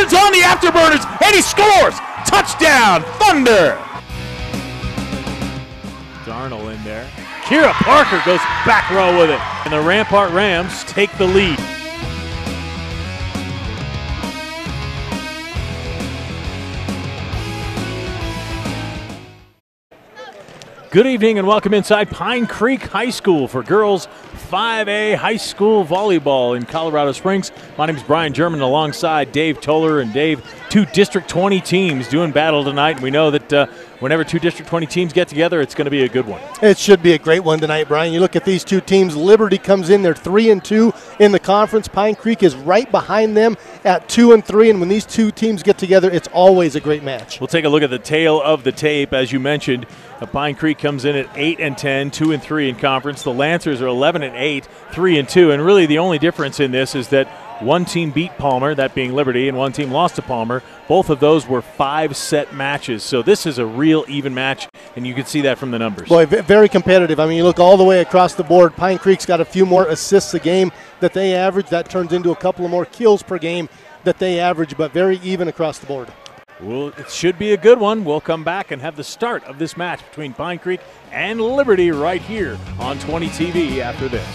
Jordan's on the afterburners, and he scores! Touchdown, Thunder! Darnold in there. Kira Parker goes back row with it. And the Rampart Rams take the lead. Good evening and welcome inside Pine Creek High School for girls 5A high school volleyball in Colorado Springs. My name is Brian German alongside Dave Toller. And Dave, two District 20 teams doing battle tonight. And we know that whenever two District 20 teams get together, it's going to be a good one. It should be a great one tonight, Brian. You look at these two teams. Liberty comes in, they're 3-2 in the conference. Pine Creek is right behind them at 2-3. And when these two teams get together, it's always a great match. We'll take a look at the tail of the tape. As you mentioned, Pine Creek comes in at 8-10, 2-3 in conference. The Lancers are 11-8, 3-2. And really the only difference in this is that one team beat Palmer, that being Liberty, and one team lost to Palmer. Both of those were 5-set matches. So this is a real even match, and you can see that from the numbers. Boy, very competitive. I mean, you look all the way across the board. Pine Creek's got a few more assists a game that they average. That turns into a couple of more kills per game that they average, but very even across the board. Well, it should be a good one. We'll come back and have the start of this match between Pine Creek and Liberty right here on 20 TV after this.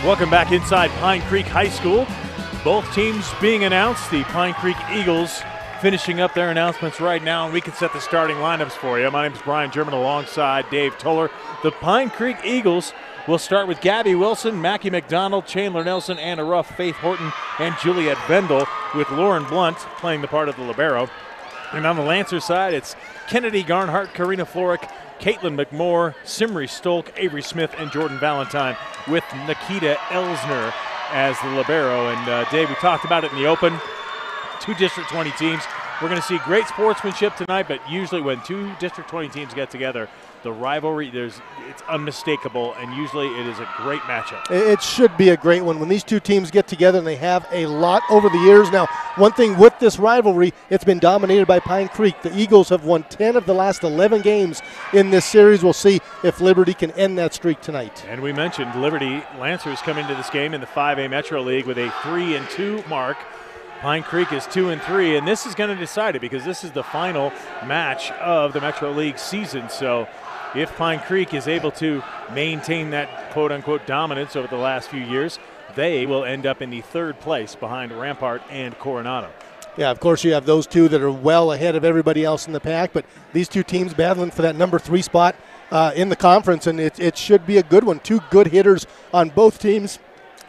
Welcome back inside Pine Creek High School. Both teams being announced. The Pine Creek Eagles finishing up their announcements right now, and we can set the starting lineups for you. My name is Brian German alongside Dave Toller. The Pine Creek Eagles will start with Gabby Wilson, Mackie McDonald, Chandler Nelson, Anna Ruff, Faith Horton, and Juliet Vendel, with Lauren Blunt playing the part of the libero. And on the Lancer side, it's Kennedy Garnhart, Karina Florick, Caitlin McMorr, Simri Stolk, Avery Smith, and Jordan Valentine, with Nikita Elsner as the libero. And Dave, we talked about it in the open. Two District 20 teams. We're going to see great sportsmanship tonight, but usually when two District 20 teams get together, the rivalry, it's unmistakable, and usually it is a great matchup. It should be a great one when these two teams get together, and they have a lot over the years. Now, one thing with this rivalry, it's been dominated by Pine Creek. The Eagles have won 10 of the last 11 games in this series. We'll see if Liberty can end that streak tonight. And we mentioned Liberty Lancers coming to this game in the 5A Metro League with a 3-2 mark. Pine Creek is 2-3, and this is going to decide it because this is the final match of the Metro League season. So if Pine Creek is able to maintain that quote-unquote dominance over the last few years, they will end up in the third place behind Rampart and Coronado. Yeah, of course you have those two that are well ahead of everybody else in the pack, but these two teams battling for that number 3 spot in the conference, and it should be a good one. Two good hitters on both teams.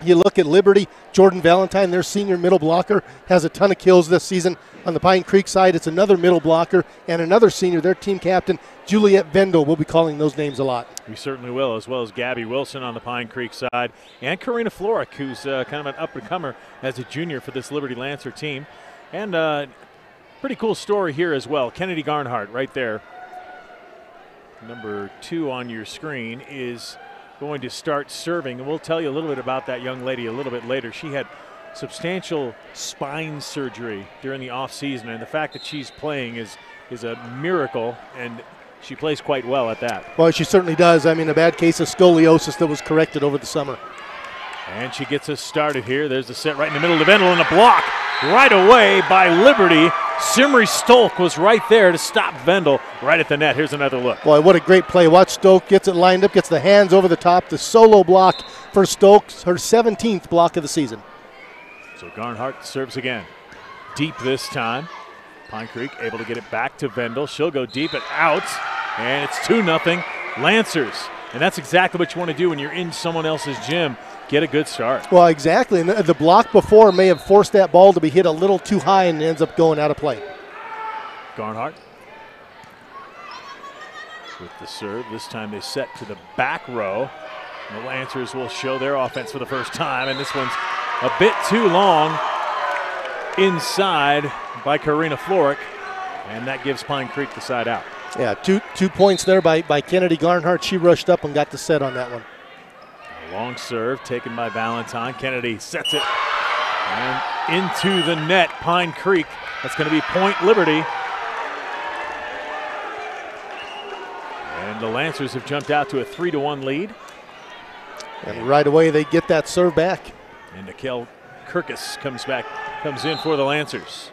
You look at Liberty, Jordan Valentine, their senior middle blocker, has a ton of kills this season. On the Pine Creek side, it's another middle blocker and another senior, their team captain, Juliet Vendel. We'll be calling those names a lot. We certainly will, as well as Gabby Wilson on the Pine Creek side, and Karina Florick, who's kind of an up-and-comer as a junior for this Liberty Lancer team. And pretty cool story here as well. Kennedy Garnhart right there, number 2 on your screen, is going to start serving, and we'll tell you a little bit about that young lady a little bit later. She had substantial spine surgery during the off season, and the fact that she's playing is a miracle, and she plays quite well at that. Well, she certainly does. I mean, a bad case of scoliosis that was corrected over the summer. And she gets us started here. There's the set right in the middle of Vendel, and a block right away by Liberty. Simri Stolk was right there to stop Vendel right at the net. Here's another look. Boy, what a great play. Watch Stolk gets it lined up, gets the hands over the top. The solo block for Stolk, her 17th block of the season. So Garnhart serves again. Deep this time. Pine Creek able to get it back to Vendel. She'll go deep and out, and it's 2-0 Lancers. And that's exactly what you want to do when you're in someone else's gym. Get a good start. Well, exactly. And the block before may have forced that ball to be hit a little too high and ends up going out of play. Garnhart with the serve. This time they set to the back row. The Lancers will show their offense for the first time, and this one's a bit too long inside by Karina Florick, and that gives Pine Creek the side out. Yeah, two points there by Kennedy Garnhart. She rushed up and got the set on that one. A long serve taken by Valentine. Kennedy sets it and into the net. Pine Creek. That's going to be point Liberty. And the Lancers have jumped out to a 3-1 lead. And right away they get that serve back. And Nikhil Kirkus comes in for the Lancers.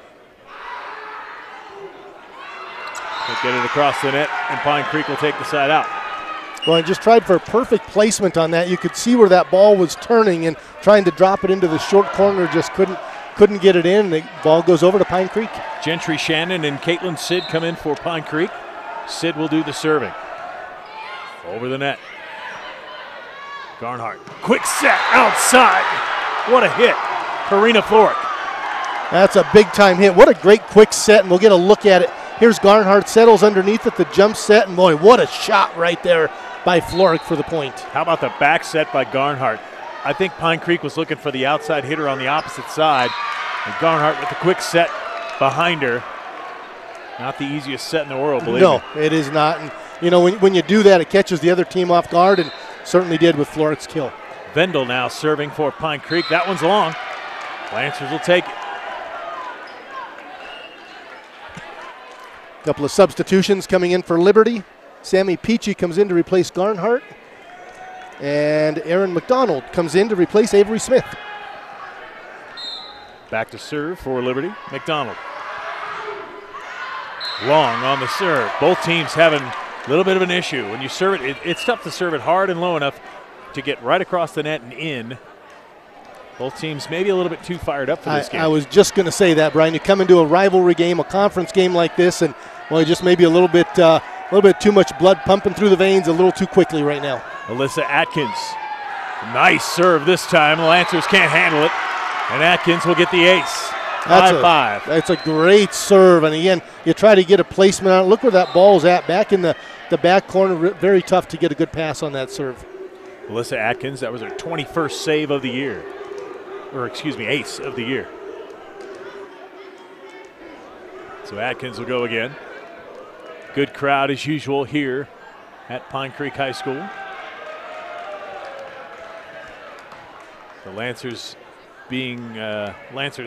They get it across the net, and Pine Creek will take the side out. Well, I just tried for a perfect placement on that. You could see where that ball was turning and trying to drop it into the short corner, just couldn't get it in. The ball goes over to Pine Creek. Gentry Shannon and Caitlin Sid come in for Pine Creek. Sid will do the serving. Over the net. Garnhart, quick set outside. What a hit. Karina Florick. That's a big-time hit. What a great quick set, and we'll get a look at it. Here's Garnhart, settles underneath it, the jump set, and boy, what a shot right there by Florick for the point. How about the back set by Garnhart? I think Pine Creek was looking for the outside hitter on the opposite side, and Garnhart with the quick set behind her. Not the easiest set in the world, believe me. No, it is not. And, you know, when you do that, it catches the other team off guard, and certainly did with Florick's kill. Vendel now serving for Pine Creek. That one's long. Lancers will take it. Couple of substitutions coming in for Liberty. Sammy Peachy comes in to replace Garnhart. And Aaron McDonald comes in to replace Avery Smith. Back to serve for Liberty. McDonald. Long on the serve. Both teams having a little bit of an issue. When you serve it, it's tough to serve it hard and low enough to get right across the net and in. Both teams maybe a little bit too fired up for this game. I was just going to say that, Brian. You come into a rivalry game, a conference game like this, and well, just maybe a little bit too much blood pumping through the veins a little too quickly right now. Alyssa Atkins, nice serve this time. The Lancers can't handle it, and Atkins will get the ace. 5-5. That's a great serve, and again, you try to get a placement on it. Look where that ball's at, back in the back corner. Very tough to get a good pass on that serve. Alyssa Atkins, that was her 21st save of the year. Or excuse me, ace of the year. So Atkins will go again. Good crowd as usual here at Pine Creek High School. The Lancers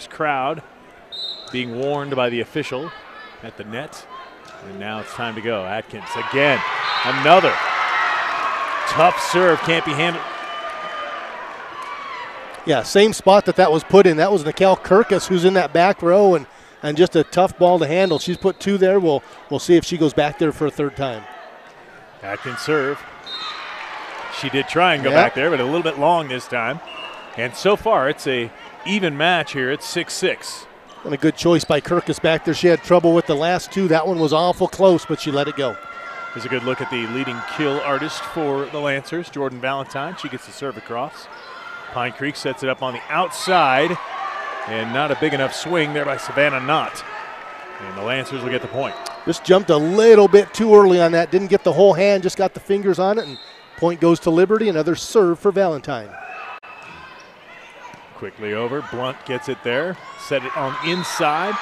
crowd being warned by the official at the net. And now it's time to go. Atkins again. Another tough serve, can't be handled. Yeah, same spot that was put in. That was Nikel Kirkus, who's in that back row, and just a tough ball to handle. She's put 2 there. We'll see if she goes back there for a 3rd time. Atkins serve. She did try and go back there, but a little bit long this time. And so far, it's a even match here. It's 6-6. And a good choice by Kirkus back there. She had trouble with the last 2. That one was awful close, but she let it go. Here's a good look at the leading kill artist for the Lancers, Jordan Valentine. She gets the serve across. Pine Creek sets it up on the outside, and not a big enough swing there by Savannah Knott. And the Lancers will get the point. Just jumped a little bit too early on that. Didn't get the whole hand, just got the fingers on it, and point goes to Liberty. Another serve for Valentine. Quickly over, Blunt gets it there, set it on inside,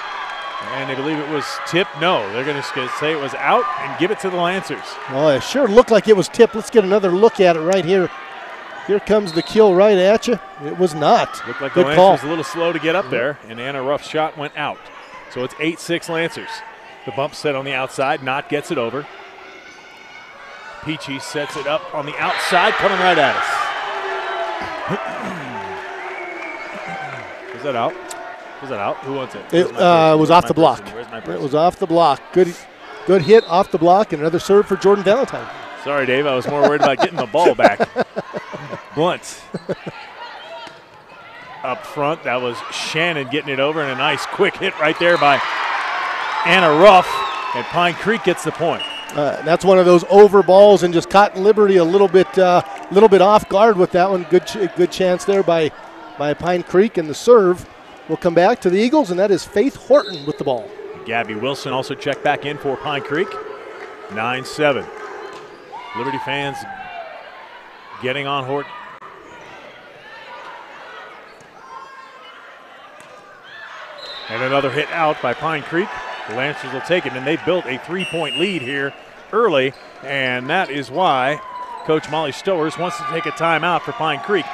and they believe it was tipped. No, they're going to say it was out and give it to the Lancers. Well, it sure looked like it was tipped. Let's get another look at it right here. Here comes the kill right at you. It was not. Looked like good the call. Lancers a little slow to get up there, and Anna Ruff's shot went out. So it's 8-6 Lancers. The bump set on the outside. Knott gets it over. Peachy sets it up on the outside, coming right at us. Was that out? Was that out? Who wants it? It was off the block. It was off the block. Good hit off the block, and another serve for Jordan Valentine. Sorry, Dave. I was more worried about getting the ball back. Blunt. Up front, that was Shannon getting it over, and a nice quick hit right there by Anna Ruff, and Pine Creek gets the point. That's one of those over balls, and just caught Liberty a little bit off guard with that one. Good chance there by Pine Creek, and the serve will come back to the Eagles, and that is Faith Horton with the ball. Gabby Wilson also checked back in for Pine Creek. 9-7. Liberty fans getting on Horton. And another hit out by Pine Creek. The Lancers will take it, and they've built a 3-point lead here early, and that is why Coach Molly Stowers wants to take a timeout for Pine Creek.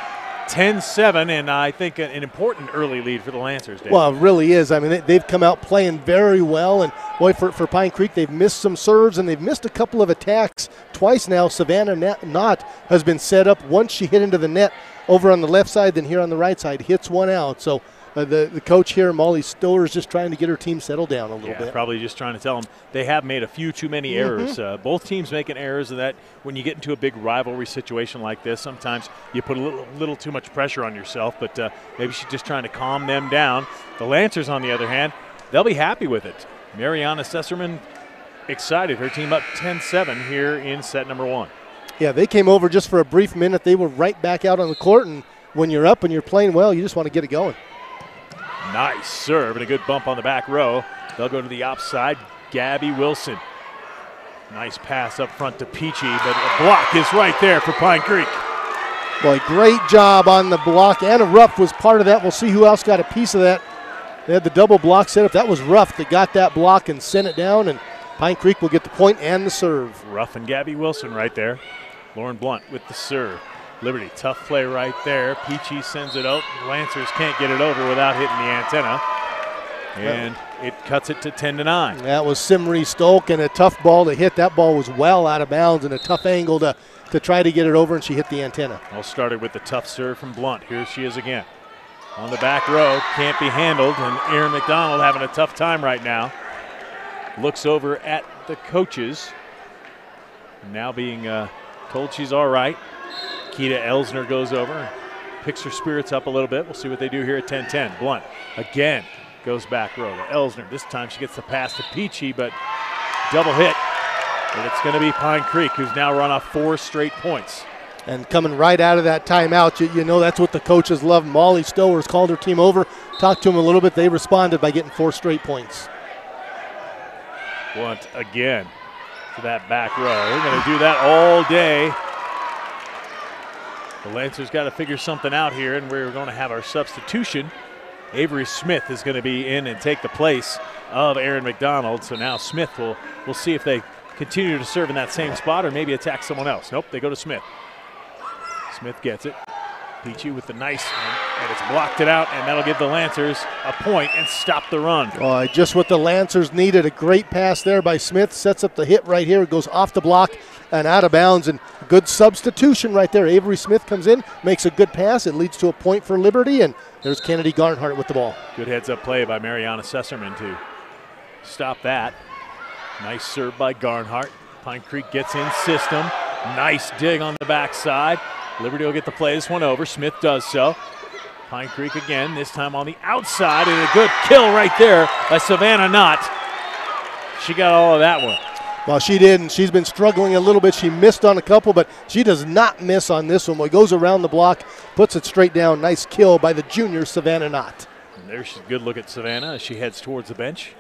10-7, and I think an important early lead for the Lancers, Dave. Well, it really is. I mean, they've come out playing very well, and boy, for Pine Creek, they've missed some serves, and they've missed a couple of attacks twice now. Savannah Knott has been set up. Once she hit into the net over on the left side, then here on the right side, hits one out. So the coach here, Molly Stoller, is just trying to get her team settled down a little bit. Probably just trying to tell them they have made a few too many errors. Both teams making errors, and that when you get into a big rivalry situation like this, sometimes you put a little too much pressure on yourself, but maybe she's just trying to calm them down. The Lancers, on the other hand, they'll be happy with it. Mariana Sesserman excited. Her team up 10-7 here in set number 1. Yeah, they came over just for a brief minute. They were right back out on the court, and when you're up and you're playing well, you just want to get it going. Nice serve and a good bump on the back row. They'll go to the outside. Gabby Wilson. Nice pass up front to Peachy, but the block is right there for Pine Creek. Boy, great job on the block. Anna Ruff was part of that. We'll see who else got a piece of that. They had the double block set up. That was Ruff that got that block and sent it down, and Pine Creek will get the point and the serve. Ruff and Gabby Wilson right there. Lauren Blunt with the serve. Liberty, tough play right there. Peachy sends it out. Lancers can't get it over without hitting the antenna. And it cuts it to 10-9. That was Simri Stolk, and a tough ball to hit. That ball was well out of bounds and a tough angle to try to get it over, and she hit the antenna. All started with the tough serve from Blunt. Here she is again. On the back row, can't be handled, and Erin McDonald having a tough time right now. Looks over at the coaches. Now being told she's all right. Keita Elsner goes over. picks her spirits up a little bit. We'll see what they do here at 10-10. Blunt again goes back row to Elsner. This time she gets the pass to Peachy, but double hit. And it's going to be Pine Creek, who's now run off 4 straight points. And coming right out of that timeout, you know that's what the coaches love. Molly Stowers called her team over, talked to them a little bit. They responded by getting 4 straight points. Blunt again to that back row. We're going to do that all day. The Lancers got to figure something out here, and we're going to have our substitution. Avery Smith is going to be in and take the place of Aaron McDonald. So now Smith we'll see if they continue to serve in that same spot or maybe attack someone else. Nope, they go to Smith. Smith gets it. Peachy with the nice one, and it's blocked it out, and that'll give the Lancers a point and stop the run. Oh, just what the Lancers needed. A great pass there by Smith. Sets up the hit right here. It goes off the block and out of bounds, and good substitution right there. Avery Smith comes in, makes a good pass. It leads to a point for Liberty, and there's Kennedy Garnhart with the ball. Good heads-up play by Mariana Sesserman to stop that. Nice serve by Garnhart. Pine Creek gets in system. Nice dig on the backside. Liberty will get the play this one over. Smith does so. Pine Creek again, this time on the outside, and a good kill right there by Savannah Knott. She got all of that one. Well, she did, and she's been struggling a little bit. She missed on a couple, but she does not miss on this one. It goes around the block, puts it straight down. Nice kill by the junior Savannah Knott. And there's a good look at Savannah as she heads towards the bench.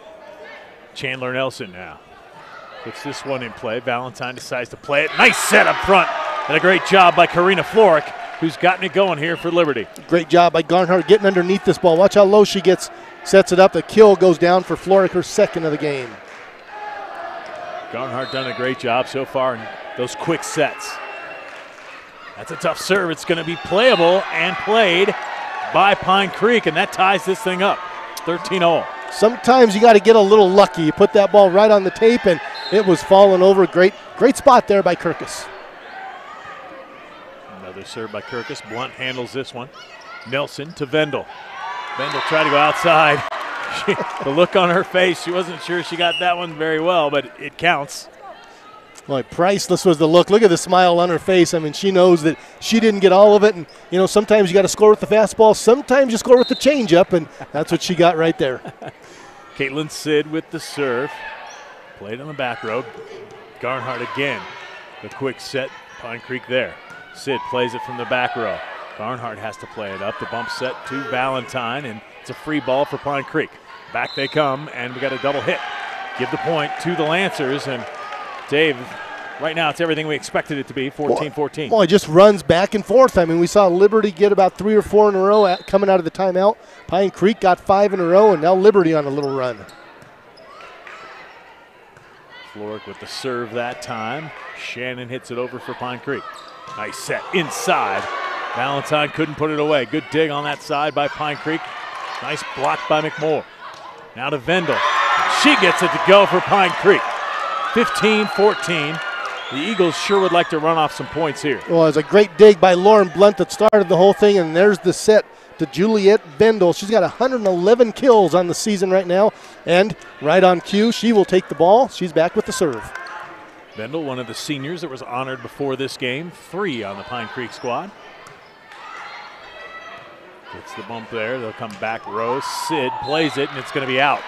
Chandler Nelson now puts this one in play. Valentine decides to play it. Nice set up front, and a great job by Karina Florick, who's gotten it going here for Liberty. Great job by Garnhart getting underneath this ball. Watch how low she gets, sets it up. The kill goes down for Florick, her second of the game. Garnhart done a great job so far in those quick sets. That's a tough serve. It's going to be playable and played by Pine Creek, and that ties this thing up, 13-all. Sometimes you got to get a little lucky. You put that ball right on the tape, and it was falling over. Great spot there by Kirkus. Another serve by Kirkus. Blunt handles this one. Nelson to Vendel. Vendel tried to go outside. The look on her face, she wasn't sure she got that one very well, but it counts. Boy, priceless was the look. Look at the smile on her face. I mean, she knows that she didn't get all of it. And, you know, sometimes you got to score with the fastball. Sometimes you score with the changeup, and that's what she got right there. Caitlin Sid with the serve. Played on the back row. Garnhart again. The quick set. Pine Creek there. Sid plays it from the back row. Garnhart has to play it up. The bump set to Valentine, and it's a free ball for Pine Creek. Back they come, and we got a double hit. Give the point to the Lancers, and Dave, right now it's everything we expected it to be, 14-14. Well, it just runs back and forth. I mean, we saw Liberty get about 3 or 4 in a row coming out of the timeout. Pine Creek got 5 in a row, and now Liberty on a little run. Florick with the serve that time. Shannon hits it over for Pine Creek. Nice set inside. Valentine couldn't put it away. Good dig on that side by Pine Creek. Nice block by McMoore. Now to Vendel. She gets it to go for Pine Creek. 15-14. The Eagles sure would like to run off some points here. Well, it was a great dig by Lauren Blunt that started the whole thing, and there's the set to Juliet Vendel. She's got 111 kills on the season right now, and right on cue, she will take the ball. She's back with the serve. Vendel, one of the seniors that was honored before this game, 3 on the Pine Creek squad. Gets the bump there. They'll come back row. Sid plays it, and it's going to be out.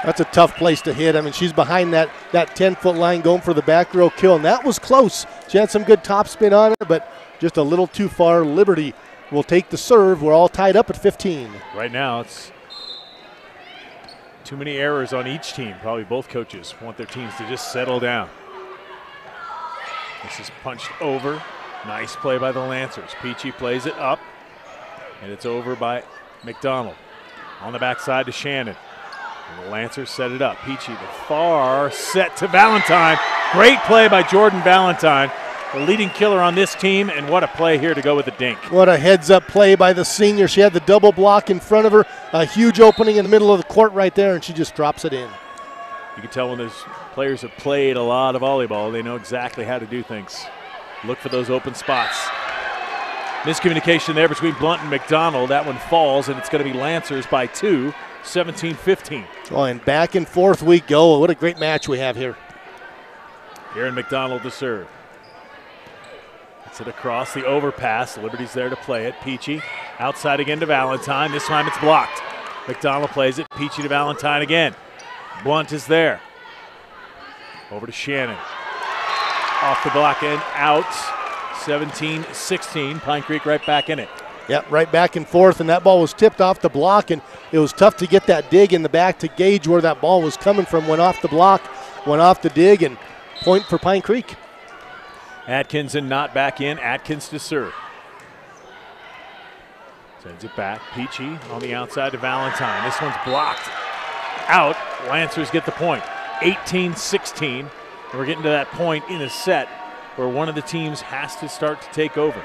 That's a tough place to hit. I mean, she's behind that 10-foot line going for the back row kill, and that was close. She had some good top spin on it, but just a little too far. Liberty will take the serve. We're all tied up at 15. Right now, it's too many errors on each team. Probably both coaches want their teams to just settle down. This is punched over. Nice play by the Lancers. Peachy plays it up, and it's over by McDonald. On the backside to Shannon. And the Lancers set it up. Peachy the far set to Valentine. Great play by Jordan Valentine, the leading killer on this team, and what a play here to go with the dink. What a heads-up play by the senior. She had the double block in front of her, a huge opening in the middle of the court right there, and she just drops it in. You can tell when those players have played a lot of volleyball, they know exactly how to do things. Look for those open spots. Miscommunication there between Blunt and McDonald. That one falls, and it's going to be Lancers by 2, 17-15. Oh, and back and forth we go. What a great match we have here. Aaron McDonald to serve. Gets it across the overpass. Liberty's there to play it. Peachy outside again to Valentine. This time it's blocked. McDonald plays it. Peachy to Valentine again. Blunt is there. Over to Shannon. Off the block and out. 17-16. Pine Creek right back in it. Yep, right back and forth, and that ball was tipped off the block, and it was tough to get that dig in the back to gauge where that ball was coming from. Went off the block, went off the dig, and point for Pine Creek. Atkins and Knott back in. Atkins to serve. Sends it back. Peachy on the outside to Valentine. This one's blocked. Out. Lancers get the point. 18-16. We're getting to that point in a set where one of the teams has to start to take over.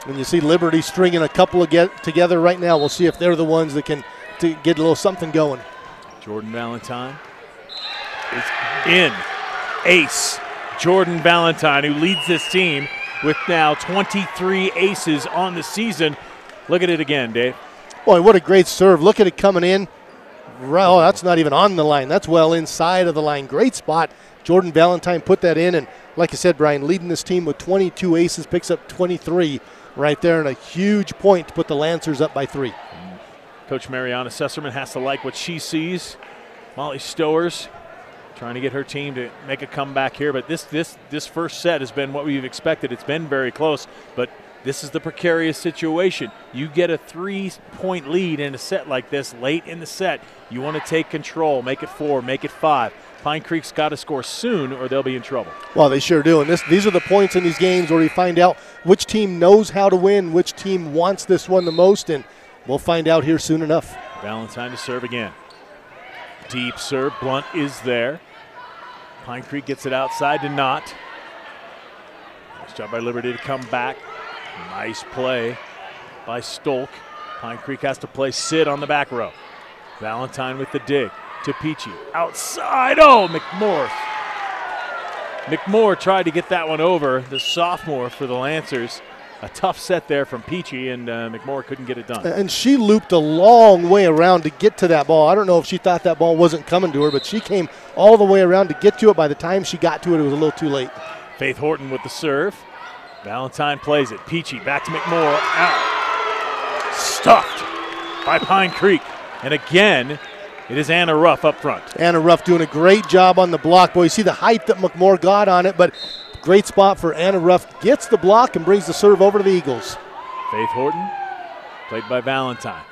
When you see Liberty stringing a couple of together right now, we'll see if they're the ones that can get a little something going. Jordan Valentine is in. Ace. Jordan Valentine, who leads this team with now 23 aces on the season. Look at it again, Dave. Boy, what a great serve. Look at it coming in. Oh, that's not even on the line. That's well inside of the line. Great spot. Jordan Valentine put that in, and like I said, Brian, leading this team with 22 aces, picks up 23 right there, and a huge point to put the Lancers up by 3. Coach Mariana Sesserman has to like what she sees. Molly Stowers trying to get her team to make a comeback here, but this first set has been what we've expected. It's been very close, but this is the precarious situation. You get a 3-point lead in a set like this late in the set. You want to take control, make it 4, make it 5. Pine Creek's got to score soon or they'll be in trouble. Well, they sure do. And these are the points in these games where we find out which team knows how to win, which team wants this one the most, and we'll find out here soon enough. Valentine to serve again. Deep serve. Blunt is there. Pine Creek gets it outside to Knott. Nice job by Liberty to come back. Nice play by Stolk. Pine Creek has to play Sid on the back row. Valentine with the dig to Peachy. Outside. Oh, McMorris. McMorris tried to get that one over, the sophomore for the Lancers. A tough set there from Peachy, and McMorris couldn't get it done. And she looped a long way around to get to that ball. I don't know if she thought that ball wasn't coming to her, but she came all the way around to get to it. By the time she got to it, it was a little too late. Faith Horton with the serve. Valentine plays it. Peachy back to McMorris. Out. Stuffed by Pine Creek. And again, it is Anna Ruff up front. Anna Ruff doing a great job on the block. Boy, you see the height that McMorris got on it, but great spot for Anna Ruff. Gets the block and brings the serve over to the Eagles. Faith Horton, played by Valentine.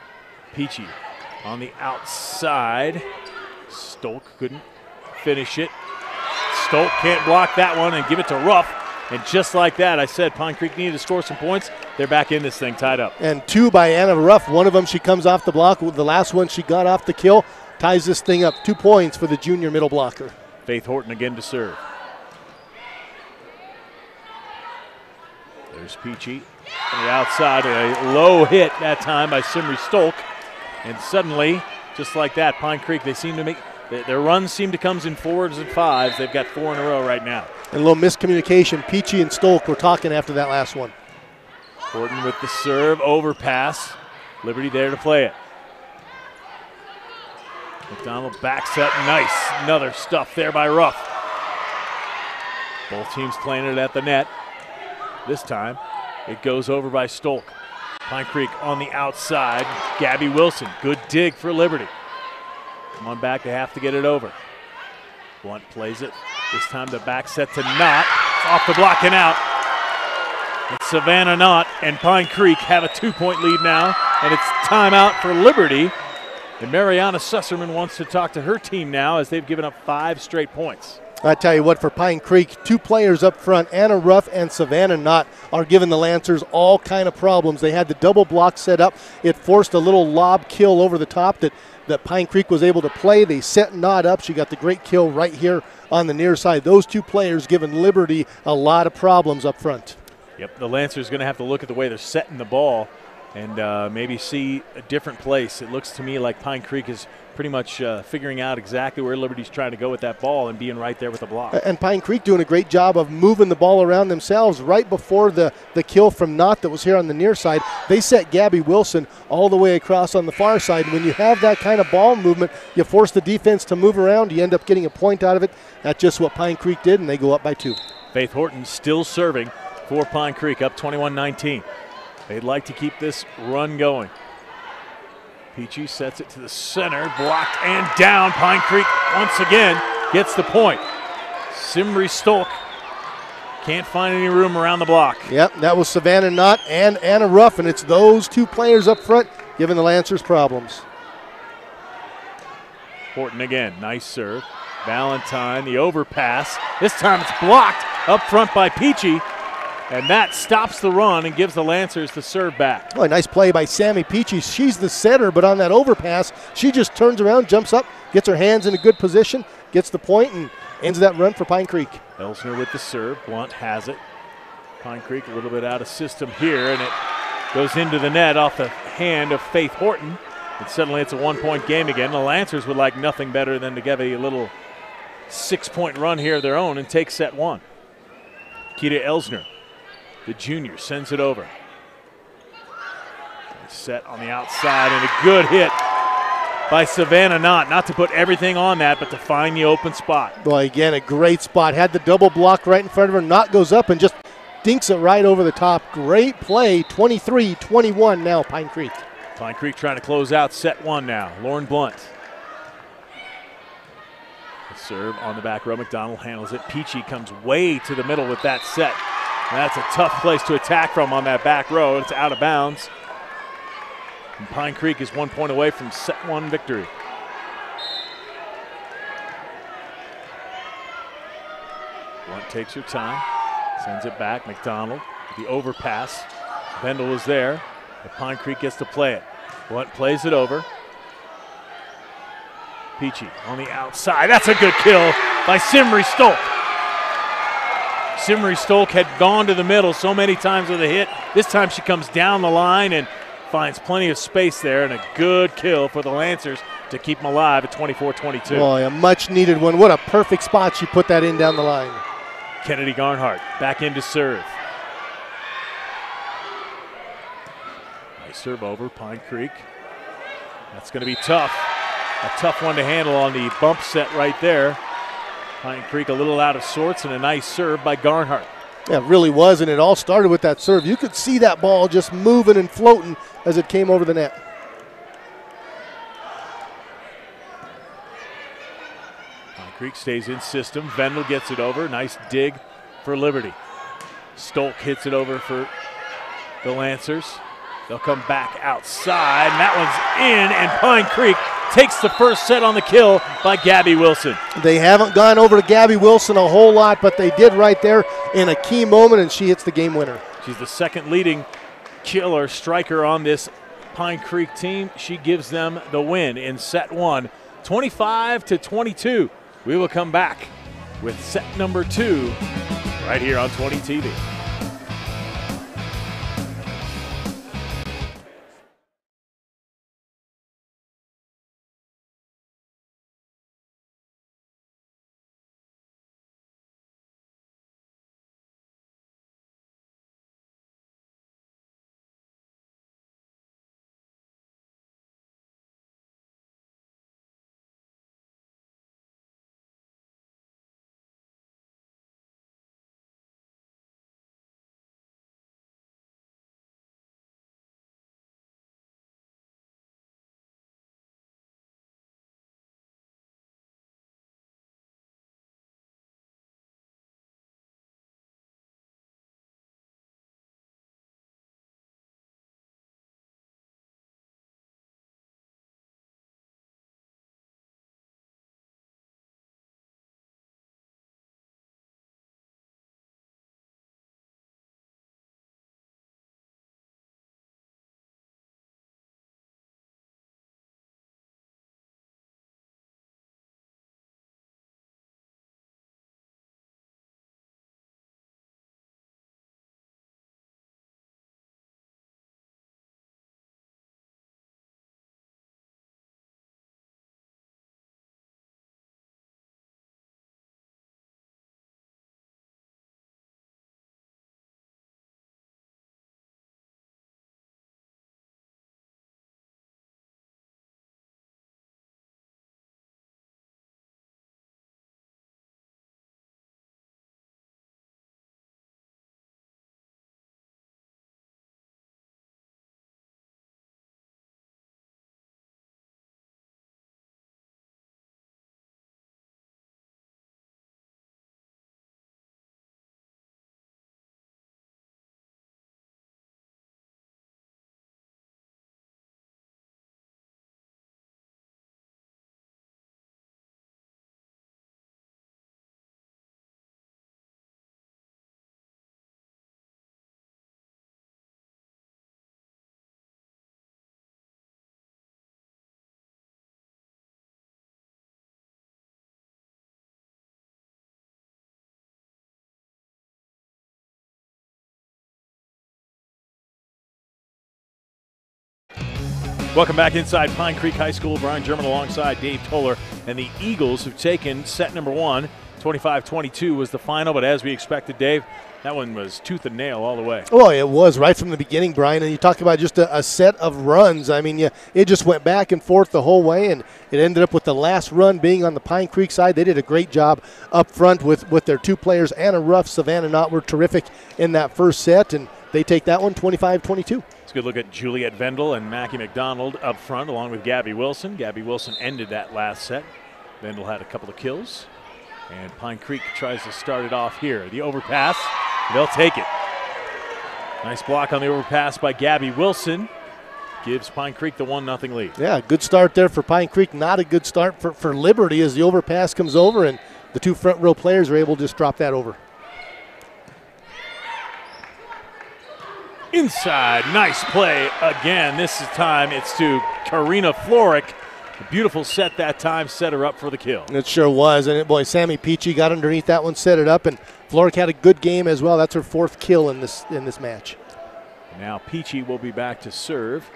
Peachy on the outside. Stolk couldn't finish it. Stolk can't block that one and give it to Ruff. And just like that, I said Pine Creek needed to score some points. They're back in this thing, tied up. And 2 by Anna Ruff. One of them, she comes off the block. The last one, she got off the kill. Ties this thing up. 2 points for the junior middle blocker. Faith Horton again to serve. There's Peachy on the outside. A low hit that time by Simri Stolk. And suddenly, just like that, Pine Creek, they seem to make their runs seem to come in 4s and 5s. They've got 4 in a row right now. And a little miscommunication. Peachy and Stolk were talking after that last one. Horton with the serve, overpass. Liberty there to play it. McDonald backs up, nice. Another stuff there by Ruff. Both teams playing it at the net. This time, it goes over by Stolk. Pine Creek on the outside. Gabby Wilson, good dig for Liberty. Come on back, they have to get it over. Blunt plays it. This time the back set to Knott. It's off the block and out. It's Savannah Knott and Pine Creek have a 2-point lead now, and it's timeout for Liberty. And Mariana Susserman wants to talk to her team now as they've given up 5 straight points. I tell you what, for Pine Creek, 2 players up front, Anna Ruff and Savannah Knott, are giving the Lancers all kind of problems. They had the double block set up. It forced a little lob kill over the top that Pine Creek was able to play. They set Knott up. She got the great kill right here on the near side. Those 2 players giving Liberty a lot of problems up front. Yep, the Lancers going to have to look at the way they're setting the ball and maybe see a different place. It looks to me like Pine Creek is pretty much figuring out exactly where Liberty's trying to go with that ball and being right there with the block. And Pine Creek doing a great job of moving the ball around themselves. Right before the kill from Knott that was here on the near side, they set Gabby Wilson all the way across on the far side. When you have that kind of ball movement, you force the defense to move around. You end up getting a point out of it. That's just what Pine Creek did, and they go up by 2. Faith Horton still serving. for Pine Creek, up 21-19. They'd like to keep this run going. Peachy sets it to the center, blocked and down. Pine Creek once again gets the point. Simri Stolk can't find any room around the block. Yep, that was Savannah Knott and Anna Ruff, and it's those two players up front giving the Lancers problems. Horton again, nice serve. Valentine, the overpass. This time it's blocked up front by Peachy, and that stops the run and gives the Lancers the serve back. Oh, a nice play by Sammy Peachy. She's the setter, but on that overpass, she just turns around, jumps up, gets her hands in a good position, gets the point, and ends that run for Pine Creek. Elsner with the serve. Blunt has it. Pine Creek a little bit out of system here, and it goes into the net off the hand of Faith Horton. And suddenly it's a one-point game again. The Lancers would like nothing better than to get a little 6-point run here of their own and take set one. Keita Elsner, the junior, sends it over. Set on the outside and a good hit by Savannah Knott. Not to put everything on that, but to find the open spot. Boy, again, a great spot. Had the double block right in front of her. Knott goes up and just dinks it right over the top. Great play, 23-21 now, Pine Creek. Pine Creek trying to close out set one now. Lauren Blunt. The serve on the back row. McDonald handles it. Peachy comes way to the middle with that set. And that's a tough place to attack from on that back row. It's out of bounds. And Pine Creek is 1 point away from set one victory. Blunt takes her time, sends it back. McDonald, the overpass. Bendel was there, but Pine Creek gets to play it. Blunt plays it over. Peachy on the outside. That's a good kill by Simri Stolk. Simri Stolk had gone to the middle so many times with a hit. This time she comes down the line and finds plenty of space there, and a good kill for the Lancers to keep them alive at 24-22. Boy, a much-needed one. What a perfect spot she put that in down the line. Kennedy Garnhart back in to serve. Nice serve over Pine Creek. That's going to be tough. A tough one to handle on the bump set right there. Pine Creek a little out of sorts, and a nice serve by Garnhart. Yeah, it really was, and it all started with that serve. You could see that ball just moving and floating as it came over the net. Pine Creek stays in system. Vendel gets it over. Nice dig for Liberty. Stolk hits it over for the Lancers. They'll come back outside, and that one's in, and Pine Creek takes the first set on the kill by Gabby Wilson. They haven't gone over to Gabby Wilson a whole lot, but they did right there in a key moment, and she hits the game winner. She's the second leading killer striker on this Pine Creek team. She gives them the win in set one, 25-22. We will come back with set number two right here on 20 TV. Welcome back inside Pine Creek High School. Brian German alongside Dave Toller. And the Eagles have taken set number one. 25-22 was the final, but as we expected, Dave, that one was tooth and nail all the way. Oh, it was right from the beginning, Brian. And you talk about just a set of runs. I mean, it just went back and forth the whole way, and it ended up with the last run being on the Pine Creek side. They did a great job up front with their two players. Anna Ruff, Savannah Knott were terrific in that first set, and they take that one 25-22. It's a good look at Juliet Vendel and Mackie McDonald up front along with Gabby Wilson. Gabby Wilson ended that last set. Vendel had a couple of kills. And Pine Creek tries to start it off here. The overpass, they'll take it. Nice block on the overpass by Gabby Wilson. Gives Pine Creek the 1-0 lead. Yeah, good start there for Pine Creek. Not a good start for Liberty as the overpass comes over and the two front row players are able to just drop that over. Inside, nice play again. This time it's to Karina Florick. A beautiful set that time, set her up for the kill. It sure was, and boy, Sammy Peachy got underneath that one, set it up, and Florick had a good game as well. That's her fourth kill in this match. Now Peachy will be back to serve.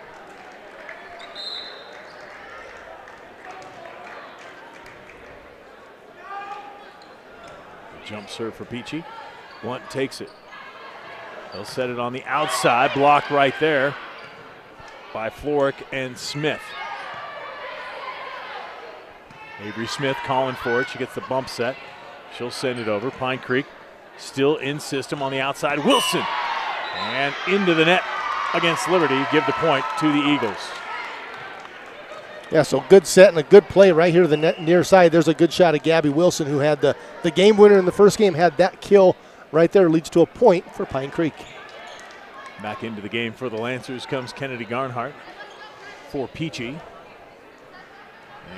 Jump serve for Peachy. Blunt takes it. They'll set it on the outside, blocked right there by Florick and Smith. Avery Smith calling for it. She gets the bump set. She'll send it over. Pine Creek still in system on the outside. Wilson and into the net against Liberty. Give the point to the Eagles. Yeah, so good set and a good play right here to the net near side. There's a good shot of Gabby Wilson, who had the game winner in the first game, had that kill right there, leads to a point for Pine Creek. Back into the game for the Lancers comes Kennedy Garnhart for Peachy.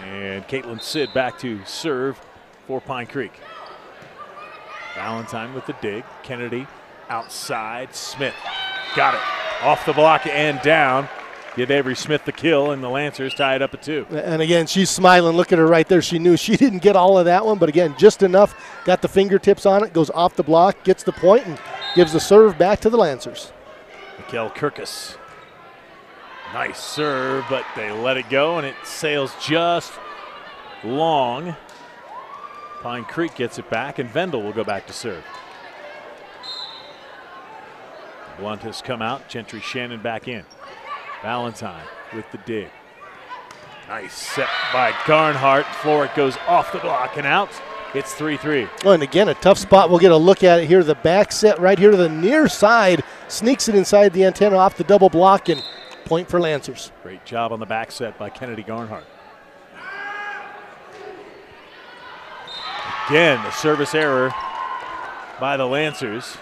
And Caitlin Sid back to serve for Pine Creek. Valentine with the dig. Kennedy outside. Smith got it. Off the block and down. Give Avery Smith the kill, and the Lancers tie it up at 2. And again, she's smiling. Look at her right there. She knew she didn't get all of that one, but again, just enough. Got the fingertips on it, goes off the block, gets the point, and gives the serve back to the Lancers. Mikkel Kirkus. Nice serve, but they let it go, and it sails just long. Pine Creek gets it back, and Vendel will go back to serve. Blunt has come out. Gentry Shannon back in. Valentine with the dig. Nice set by Garnhart. Florick goes off the block and out. It's 3-3. Oh, and again, a tough spot. We'll get a look at it here. The back set right here to the near side. Sneaks it inside the antenna off the double block, and point for Lancers. Great job on the back set by Kennedy Garnhart. Again, the service error by the Lancers.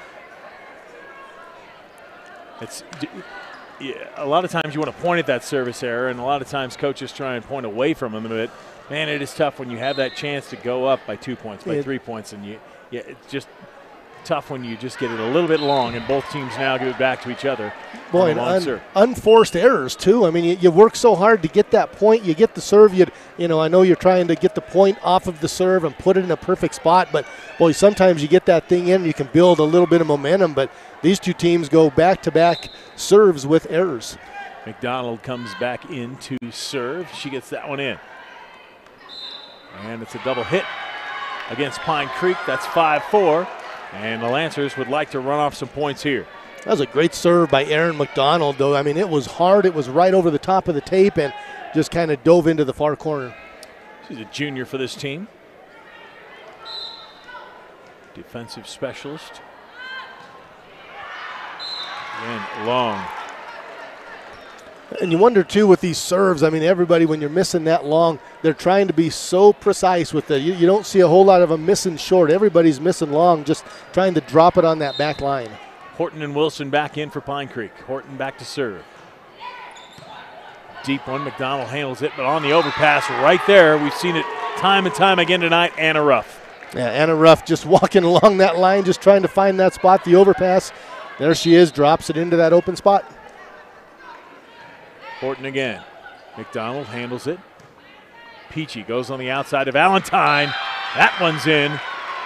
A lot of times you want to point at that service error, and a lot of times coaches try and point away from them a bit. Man, it is tough when you have that chance to go up by 2 points, by 3 points, and it's just tough when you just get it a little bit long, and both teams now give it back to each other. Boy, and unforced errors too. I mean, you work so hard to get that point. You get the serve. I know you're trying to get the point off of the serve and put it in a perfect spot, but boy, sometimes you get that thing in, and you can build a little bit of momentum. But these two teams go back-to-back serves with errors. McDonald comes back in to serve. She gets that one in. And it's a double hit against Pine Creek. That's 5-4. And the Lancers would like to run off some points here. That was a great serve by Erin McDonald, though. I mean, it was hard. It was right over the top of the tape and just kind of dove into the far corner. She's a junior for this team. Defensive specialist. Again, long. And you wonder, too, with these serves, I mean, everybody, when you're missing that long, they're trying to be so precise with it. You don't see a whole lot of them missing short. Everybody's missing long, just trying to drop it on that back line. Horton and Wilson back in for Pine Creek. Horton back to serve. Deep one, McDonald handles it, but on the overpass right there, we've seen it time and time again tonight, Anna Ruff. Yeah, Anna Ruff just walking along that line, just trying to find that spot, the overpass. There she is, drops it into that open spot. Horton again. McDonald handles it. Peachy goes on the outside of Valentine. That one's in.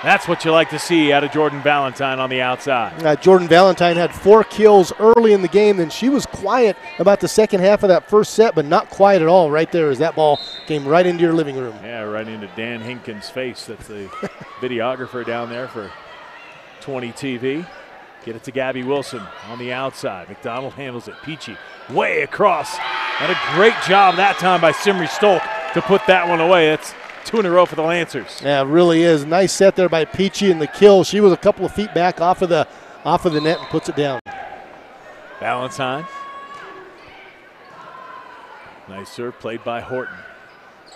That's what you like to see out of Jordan Valentine on the outside. Jordan Valentine had 4 kills early in the game, then she was quiet about the second half of that first set, but not quiet at all right there as that ball came right into your living room. Yeah, right into Dan Hinkins' face. That's the videographer down there for 20 TV. Get it to Gabby Wilson on the outside. McDonald handles it. Peachy way across. And a great job that time by Simri Stolk to put that one away. That's 2 in a row for the Lancers. Yeah, it really is. Nice set there by Peachy, and the kill. She was a couple of feet back off of the net and puts it down. Valentine. Nice serve played by Horton.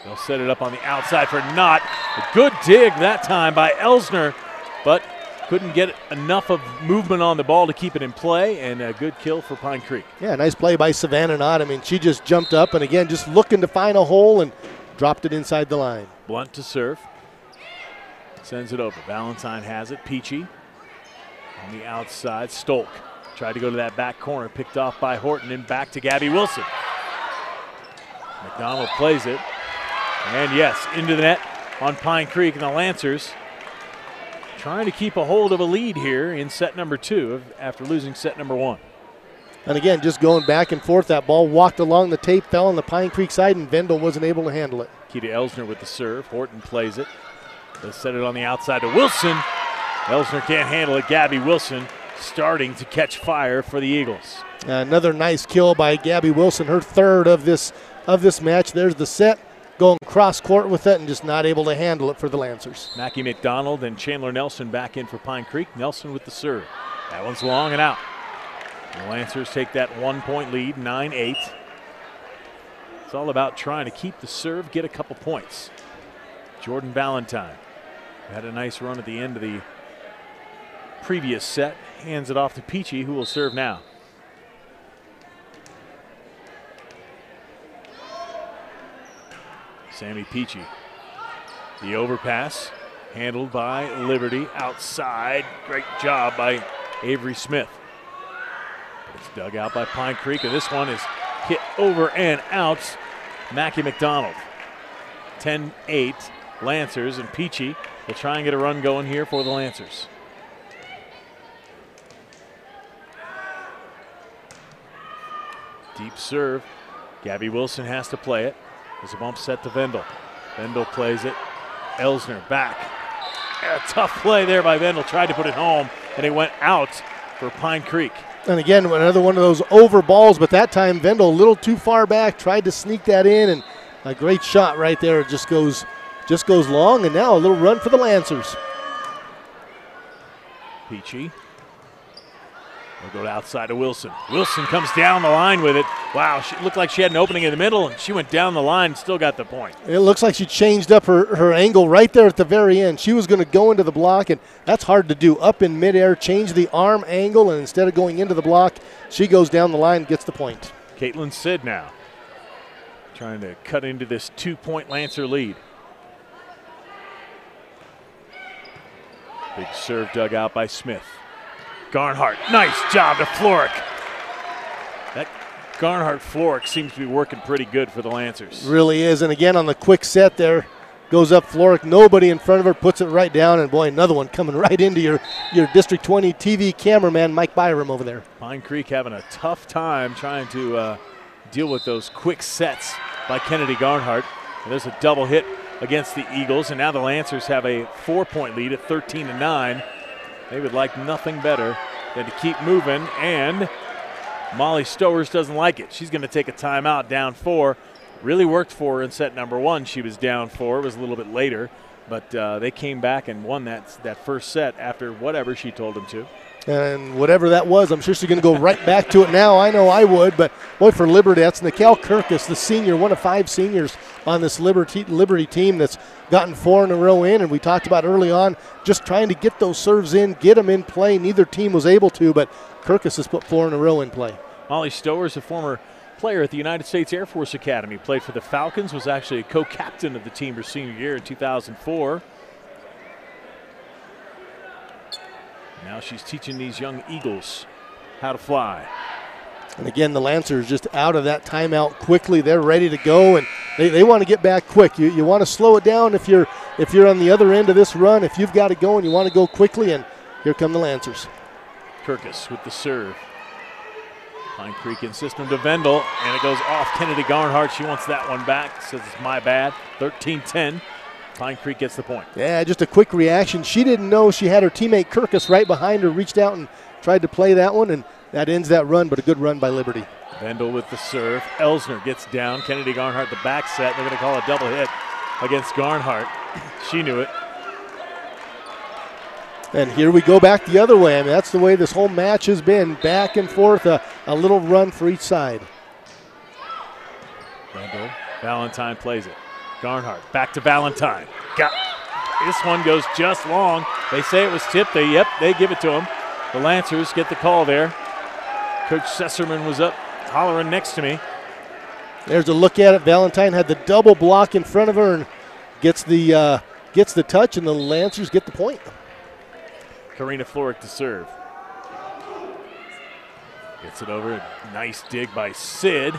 They'll set it up on the outside for Knott. A good dig that time by Elsner, but couldn't get enough of movement on the ball to keep it in play, and a good kill for Pine Creek. Yeah, nice play by Savannah Knott. I mean, she just jumped up and, again, just looking to find a hole and dropped it inside the line. Blunt to serve. Sends it over. Valentine has it. Peachy on the outside. Stolk tried to go to that back corner. Picked off by Horton and back to Gabby Wilson. McDonald plays it. And, yes, into the net on Pine Creek, and the Lancers trying to keep a hold of a lead here in set number 2 after losing set number 1. And again, just going back and forth, that ball walked along the tape, fell on the Pine Creek side, and Vendel wasn't able to handle it. Keita Elsner with the serve. Horton plays it. They'll set it on the outside to Wilson. Elsner can't handle it. Gabby Wilson starting to catch fire for the Eagles. Another nice kill by Gabby Wilson, her third of this match. There's the set. Going cross court with it and just not able to handle it for the Lancers. Mackie McDonald and Chandler Nelson back in for Pine Creek. Nelson with the serve. That one's long and out. The Lancers take that 1-point lead, 9-8. It's all about trying to keep the serve, get a couple points. Jordan Valentine had a nice run at the end of the previous set. Hands it off to Peachy, who will serve now. Sammy Peachy. The overpass handled by Liberty outside. Great job by Avery Smith. It's dug out by Pine Creek, and this one is hit over and out. Mackie McDonald. 10-8 Lancers, and Peachy will try and get a run going here for the Lancers. Deep serve. Gabby Wilson has to play it. There's a bump set to Vendel. Vendel plays it. Elsner back. A tough play there by Vendel. Tried to put it home, and it went out for Pine Creek. And again, another one of those over balls, but that time Vendel a little too far back, tried to sneak that in, and a great shot right there. It just goes long, and now a little run for the Lancers. Peachy. We'll go outside to Wilson. Wilson comes down the line with it. Wow, she looked like she had an opening in the middle, and she went down the line and still got the point. It looks like she changed up her angle right there at the very end. She was going to go into the block, and that's hard to do. Up in midair, change the arm angle, and instead of going into the block, she goes down the line and gets the point. Caitlin Sid now trying to cut into this 2-point Lancer lead. Big serve dug out by Smith. Garnhart, nice job to Floric. That Garnhart-Floric seems to be working pretty good for the Lancers. Really is, and again on the quick set there, goes up Floric, nobody in front of her, puts it right down, and boy, another one coming right into your District 20 TV cameraman, Mike Byram over there. Pine Creek having a tough time trying to deal with those quick sets by Kennedy Garnhart. And there's a double hit against the Eagles, and now the Lancers have a 4-point lead at 13-9. They would like nothing better than to keep moving, and Molly Stowers doesn't like it. She's going to take a timeout, down 4. Really worked for her in set number 1. She was down 4. It was a little bit later, but they came back and won that first set after whatever she told them to. And whatever that was, I'm sure she's going to go right back to it now. I know I would, but boy, for Liberty, that's Nikel Kirkus, the senior, one of 5 seniors on this Liberty team that's gotten 4 in a row in. And we talked about early on just trying to get those serves in, get them in play. Neither team was able to, but Kirkus has put 4 in a row in play. Molly Stowers, a former player at the United States Air Force Academy, played for the Falcons, was actually a co-captain of the team her senior year in 2004. Now she's teaching these young Eagles how to fly. And again, the Lancers just out of that timeout quickly. They're ready to go, and they want to get back quick. You want to slow it down if you're if you're on the other end of this run, if you've got to go and you want to go quickly, and here come the Lancers. Kirkus with the serve. Pine Creek insists on to Vendel, and it goes off Kennedy Garnhart. She wants that one back, says it's my bad. 13-10. Pine Creek gets the point. Yeah, just a quick reaction. She didn't know she had her teammate Kirkus right behind her, reached out and tried to play that one, and that ends that run, but a good run by Liberty. Vendel with the serve. Elsner gets down. Kennedy Garnhart the back set. They're going to call a double hit against Garnhart. She knew it. And here we go back the other way. I mean, that's the way this whole match has been, back and forth, a little run for each side. Vendel, Valentine plays it. Garnhart back to Valentine. This one goes just long. They say it was tipped. They give it to him. The Lancers get the call there. Coach Sesserman was up hollering next to me. There's a look at it. Valentine had the double block in front of her and gets the touch, and the Lancers get the point. Karina Floric to serve. Gets it over. Nice dig by Sid.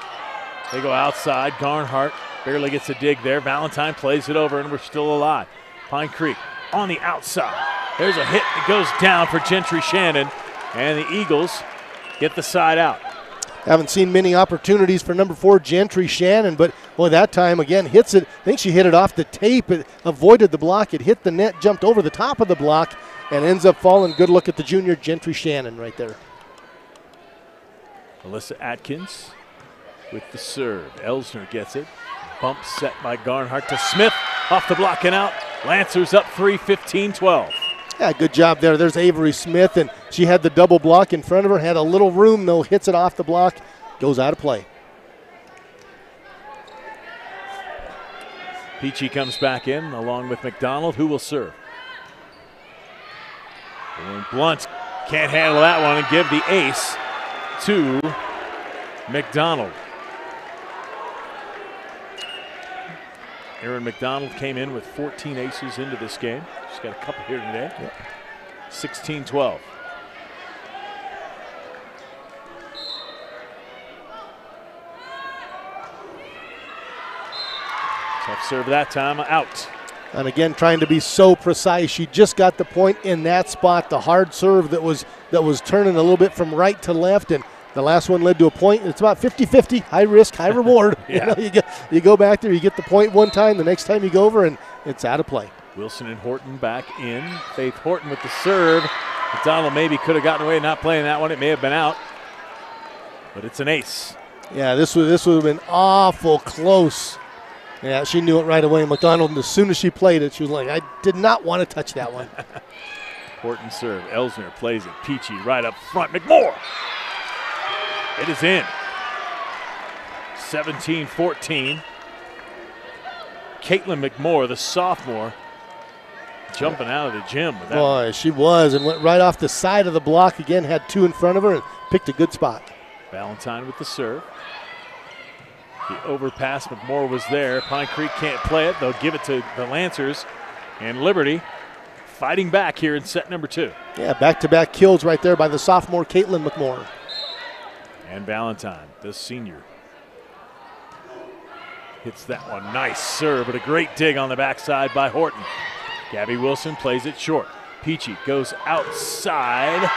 They go outside. Garnhart barely gets a dig there. Valentine plays it over, and we're still alive. Pine Creek on the outside. There's a hit that goes down for Gentry Shannon, and the Eagles get the side out. Haven't seen many opportunities for number 4, Gentry Shannon, but boy, that time again hits it. I think she hit it off the tape. It avoided the block. It hit the net, jumped over the top of the block, and ends up falling. Good look at the junior Gentry Shannon right there. Alyssa Atkins with the serve. Elsner gets it. Bump set by Garnhart to Smith. Off the block and out. Lancers up 3, 15-12. Yeah, good job there. There's Avery Smith, and she had the double block in front of her. Had a little room, though. Hits it off the block. Goes out of play. Peachy comes back in along with McDonald, who will serve. And Blunt can't handle that one and give the ace to McDonald. Aaron McDonald came in with 14 aces into this game. She's got a couple here today. Yep. 16-12. Tough serve that time, out. And again, trying to be so precise. She just got the point in that spot. The hard serve that was turning a little bit from right to left, and the last one led to a point. It's about 50-50, high risk, high reward. Yeah. You go back there, you get the point one time, the next time you go over, and it's out of play. Wilson and Horton back in. Faith Horton with the serve. McDonald maybe could have gotten away not playing that one. It may have been out, but it's an ace. Yeah, this would have been awful close. Yeah, she knew it right away. McDonald, and as soon as she played it, she was like, I did not want to touch that one. Horton serve. Elsner plays it. Peachy right up front. McMore. It is in. 17-14. Caitlin McMore, the sophomore, jumping out of the gym with that. Boy, she was, and went right off the side of the block again, had 2 in front of her, and picked a good spot. Valentine with the serve. The overpass, McMore was there. Pine Creek can't play it. They'll give it to the Lancers, and Liberty fighting back here in set number 2. Yeah, back-to-back kills right there by the sophomore Caitlin McMore. And Valentine, the senior, hits that one. Nice serve, but a great dig on the backside by Horton. Gabby Wilson plays it short. Peachy goes outside,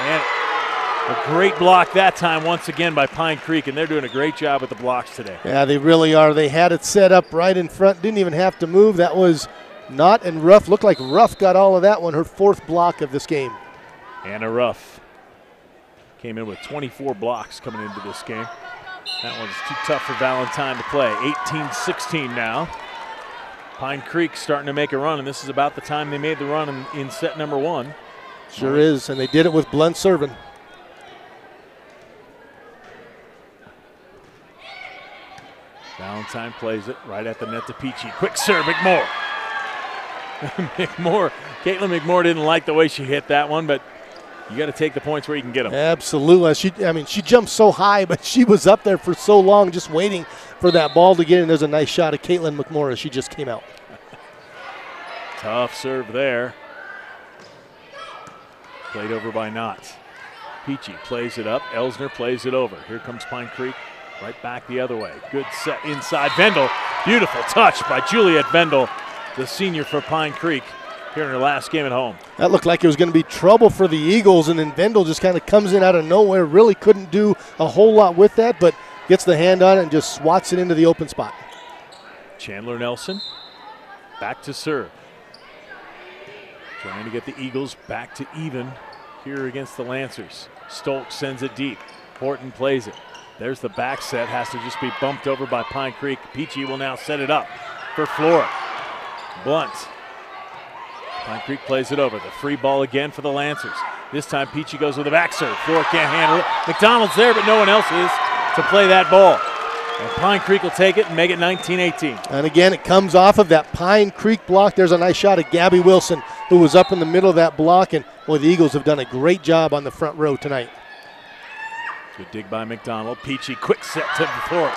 and a great block that time once again by Pine Creek, and they're doing a great job with the blocks today. Yeah, they really are. They had it set up right in front, didn't even have to move. That was Knott and Ruff. Looked like Ruff got all of that one, her 4th block of this game. Anna Ruff came in with 24 blocks coming into this game. That one's too tough for Valentine to play. 18-16 now. Pine Creek starting to make a run, and this is about the time they made the run in set number 1. Sure is, and they did it with Blunt serving. Valentine plays it right at the net to Peachy. Quick serve, McMore. Caitlin McMore didn't like the way she hit that one, but you got to take the points where you can get them. Absolutely. She jumped so high, but she was up there for so long just waiting for that ball to get in. There's a nice shot of Caitlin McMore as she just came out. Tough serve there. Played over by Knott. Peachy plays it up. Elsner plays it over. Here comes Pine Creek. Right back the other way. Good set inside. Vendel. Beautiful touch by Juliet Vendel. the senior for Pine Creek, here in her last game at home. That looked like it was going to be trouble for the Eagles, and then Vendel just kind of comes in out of nowhere. Really couldn't do a whole lot with that, but gets the hand on it and just swats it into the open spot. Chandler Nelson back to serve. Trying to get the Eagles back to even here against the Lancers. Stolk sends it deep. Horton plays it. There's the back set. Has to just be bumped over by Pine Creek. Peachy will now set it up for Flora. Blunt. Pine Creek plays it over. The free ball again for the Lancers. This time Peachy goes with a back serve. Flora can't handle it. McDonald's there, but no one else is to play that ball. And Pine Creek will take it and make it 19-18. And again, it comes off of that Pine Creek block. There's a nice shot of Gabby Wilson, who was up in the middle of that block. And, boy, the Eagles have done a great job on the front row tonight. Good dig by McDonald. Peachy, quick set to Thorpe.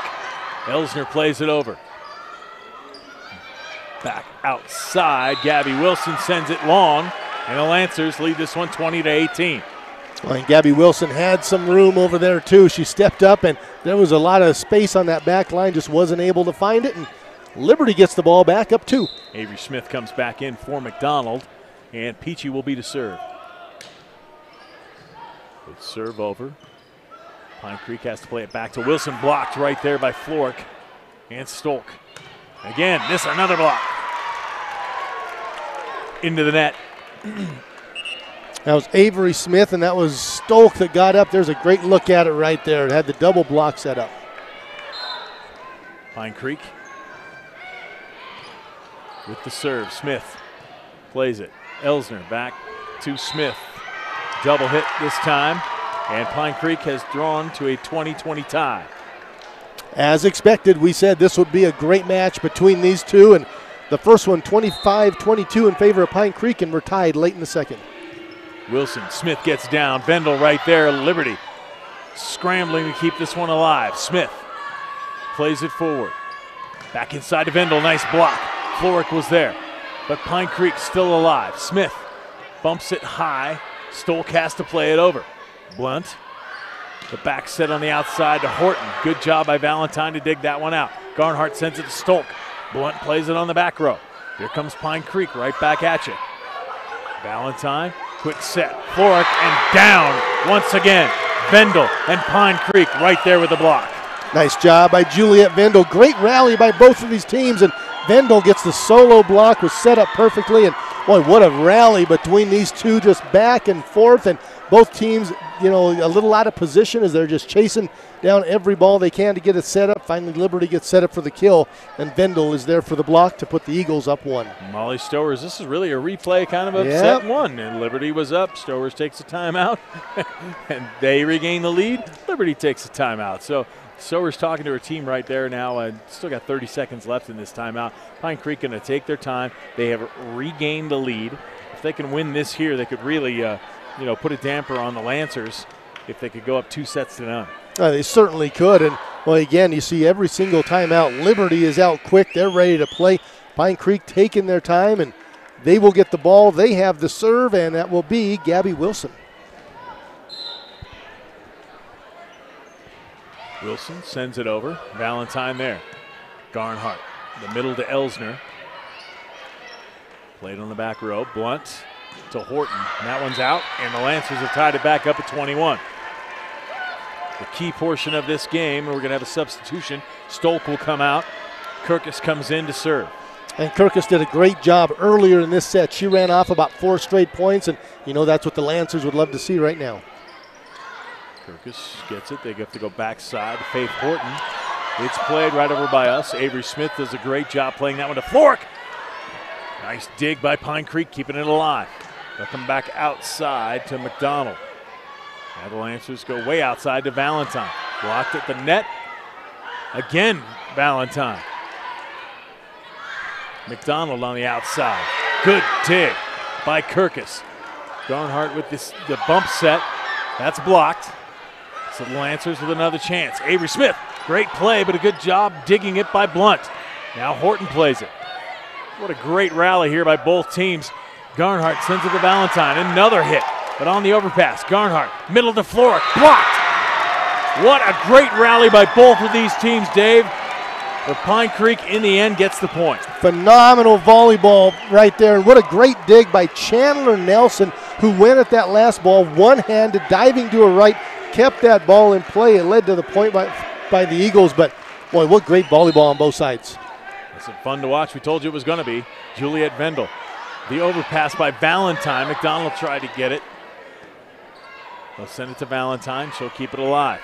Elsner plays it over. Back outside. Gabby Wilson sends it long. And the Lancers lead this one 20-18. Well, and Gabby Wilson had some room over there, too. She stepped up, and there was a lot of space on that back line, just wasn't able to find it. And Liberty gets the ball back up 2. Avery Smith comes back in for McDonald, and Peachy will be to serve. Good serve over. Pine Creek has to play it back to Wilson, blocked right there by Flork and Stolk. Again, this another block. Into the net. That was Avery Smith, and that was Stolk that got up. There's a great look at it right there. It had the double block set up. Pine Creek with the serve. Smith plays it. Elsner back to Smith. Double hit this time, and Pine Creek has drawn to a 20-20 tie. As expected, we said this would be a great match between these two, and the first one 25-22 in favor of Pine Creek, and we're tied late in the second. Wilson, Smith gets down. Vendel right there. Liberty scrambling to keep this one alive. Smith plays it forward. Back inside to Vendel. Nice block. Florick was there, but Pine Creek still alive. Smith bumps it high. Stolk has to play it over. Blunt. The back set on the outside to Horton. Good job by Valentine to dig that one out. Garnhart sends it to Stolk. Blunt plays it on the back row. Here comes Pine Creek right back at you. Valentine, quick set. Florick and down once again. Vendel and Pine Creek right there with the block. Nice job by Juliet Vendel. Great rally by both of these teams, and Vendel gets the solo block, was set up perfectly, and boy, what a rally between these two, just back and forth, and both teams, you know, a little out of position as they're just chasing down every ball they can to get it set up. Finally, Liberty gets set up for the kill, and Vendel is there for the block to put the Eagles up 1. Molly Stowers, this is really a replay kind of set one, and Liberty was up. Stowers takes a timeout, and they regain the lead. Liberty takes a timeout. So Stowers talking to her team right there now. Still got 30 seconds left in this timeout. Pine Creek going to take their time. They have regained the lead. If they can win this here, they could really put a damper on the Lancers if they could go up 2-0. They certainly could. And, well, again, you see every single timeout, Liberty is out quick. They're ready to play. Pine Creek taking their time, and they will get the ball. They have the serve, and that will be Gabby Wilson. Wilson sends it over. Valentine there. Garnhart, the middle to Elsner. Played on the back row. Blunt to Horton. And that one's out, and the Lancers have tied it back up at 21. The key portion of this game, we're going to have a substitution. Stolk will come out. Kirkus comes in to serve. And Kirkus did a great job earlier in this set. She ran off about 4 straight points, and you know that's what the Lancers would love to see right now. Kirkus gets it. They have to go backside. Faith Horton. It's played right over by us. Avery Smith does a great job playing that one to Flork. Nice dig by Pine Creek, keeping it alive. They'll come back outside to McDonald. Now the Lancers go way outside to Valentine. Blocked at the net. Again, Valentine. McDonald on the outside. Good dig by Kirkus. Garnhart with the bump set. That's blocked. So the Lancers with another chance. Avery Smith, great play, but a good job digging it by Blunt. Now Horton plays it. What a great rally here by both teams. Garnhart sends it to Valentine. Another hit, but on the overpass. Garnhart, middle to Florick, blocked. What a great rally by both of these teams, Dave. But Pine Creek, in the end, gets the point. Phenomenal volleyball right there. And what a great dig by Chandler Nelson, who went at that last ball one-handed, diving to her right, kept that ball in play. It led to the point by the Eagles, but boy, what great volleyball on both sides. It's fun to watch. We told you it was going to be. Juliet Vendel. The overpass by Valentine. McDonald tried to get it. They'll send it to Valentine. She'll keep it alive.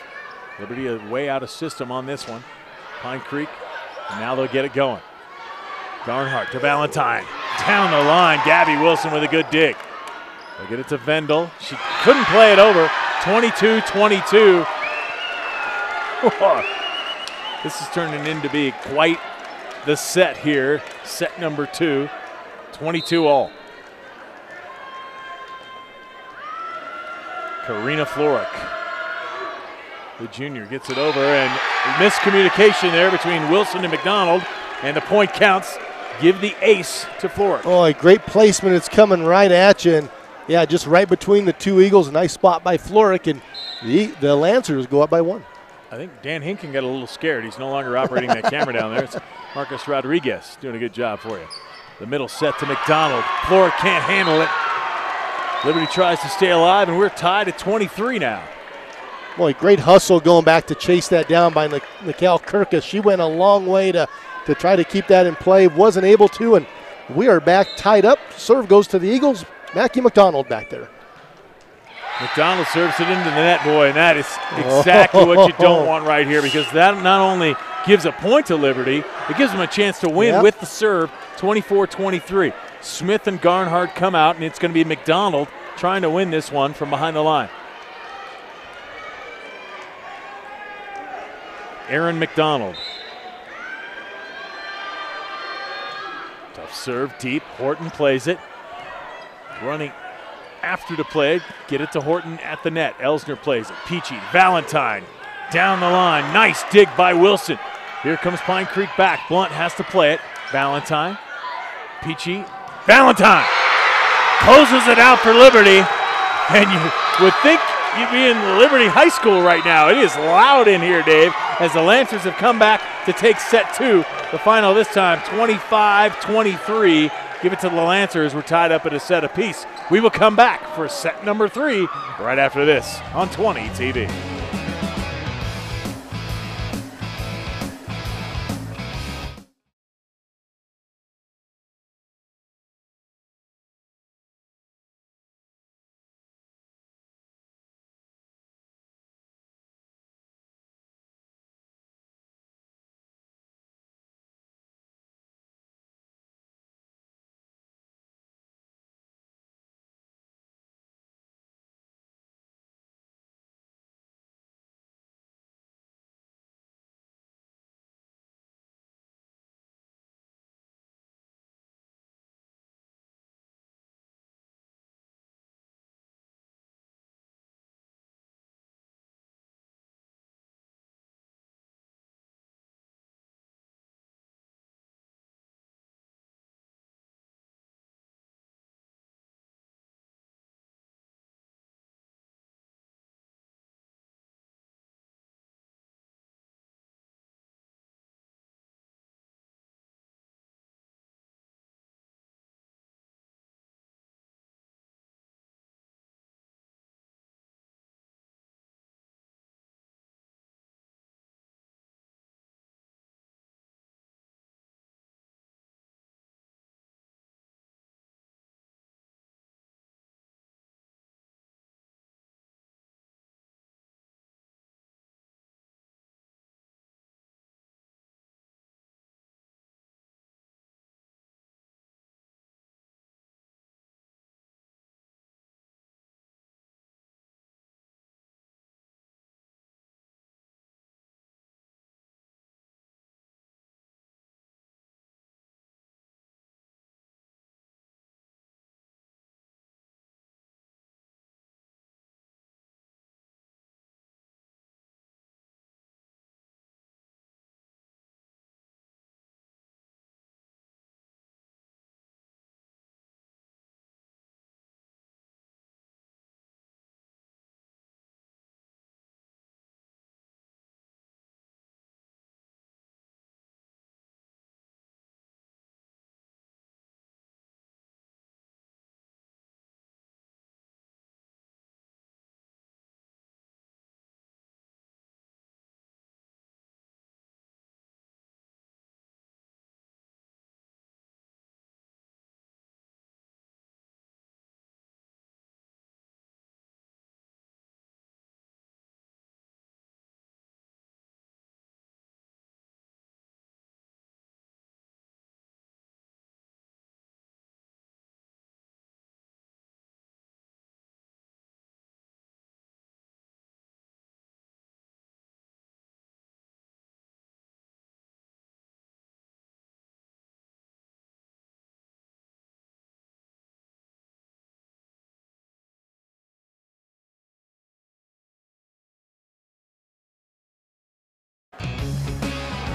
Liberty is way out of system on this one. Pine Creek, and now they'll get it going. Garnhart to Valentine. Down the line, Gabby Wilson with a good dig. They'll get it to Vendel. She couldn't play it over. 22-22. This is turning into be quite the set here. Set number 2. 22 all. Karina Floric, the junior, gets it over, and miscommunication there between Wilson and McDonald, and the point counts. Give the ace to Floric. Oh, a great placement. It's coming right at you, and yeah, just right between the two Eagles. A nice spot by Floric, and the Lancers go up by 1. I think Dan Hinken got a little scared. He's no longer operating that camera down there. It's Marcus Rodriguez doing a good job for you. The middle set to McDonald. Floric can't handle it. Liberty tries to stay alive, and we're tied at 23 now. Boy, great hustle going back to chase that down by Nicole Kirkus. She went a long way to try to keep that in play. Wasn't able to, and we are back tied up. Serve goes to the Eagles. Mackie McDonald back there. McDonald serves it into the net, boy, and that is exactly what you don't want right here, because that not only gives a point to Liberty, it gives them a chance to win with the serve, 24-23. Smith and Garnhart come out, and it's going to be McDonald trying to win this one from behind the line. Aaron McDonald. Tough serve, deep. Horton plays it. Running after the play, get it to Horton at the net. Elsner plays it. Peachy, Valentine, down the line. Nice dig by Wilson. Here comes Pine Creek back. Blunt has to play it. Valentine, Peachy, Valentine closes it out for Liberty. And you would think you'd be in Liberty High School right now. It is loud in here, Dave, as the Lancers have come back to take set 2. The final this time, 25-23. Give it to the Lancers. We're tied up at a set apiece. We will come back for set number 3 right after this on 20 TV.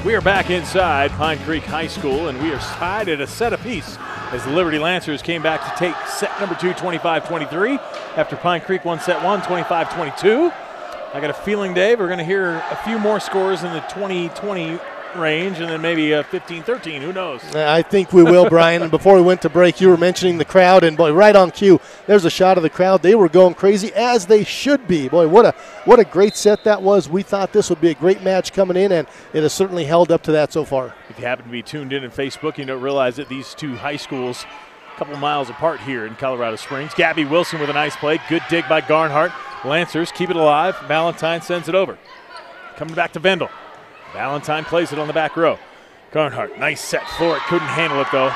We are back inside Pine Creek High School, and we are tied at a set apiece as the Liberty Lancers came back to take set number 2, 25-23, after Pine Creek won set 1, 25-22. I got a feeling, Dave, we're going to hear a few more scores in the 20-20 range, and then maybe 15-13, who knows? I think we will, Brian. And before we went to break, you were mentioning the crowd, and boy, right on cue, there's a shot of the crowd. They were going crazy, as they should be. Boy, what a great set that was. We thought this would be a great match coming in, and it has certainly held up to that so far. If you happen to be tuned in on Facebook, you don't realize that these two high schools a couple miles apart here in Colorado Springs. Gabby Wilson with a nice play. Good dig by Garnhart. Lancers keep it alive. Valentine sends it over. Coming back to Vendel. Valentine plays it on the back row. Garnhart, nice set for it. Couldn't handle it, though.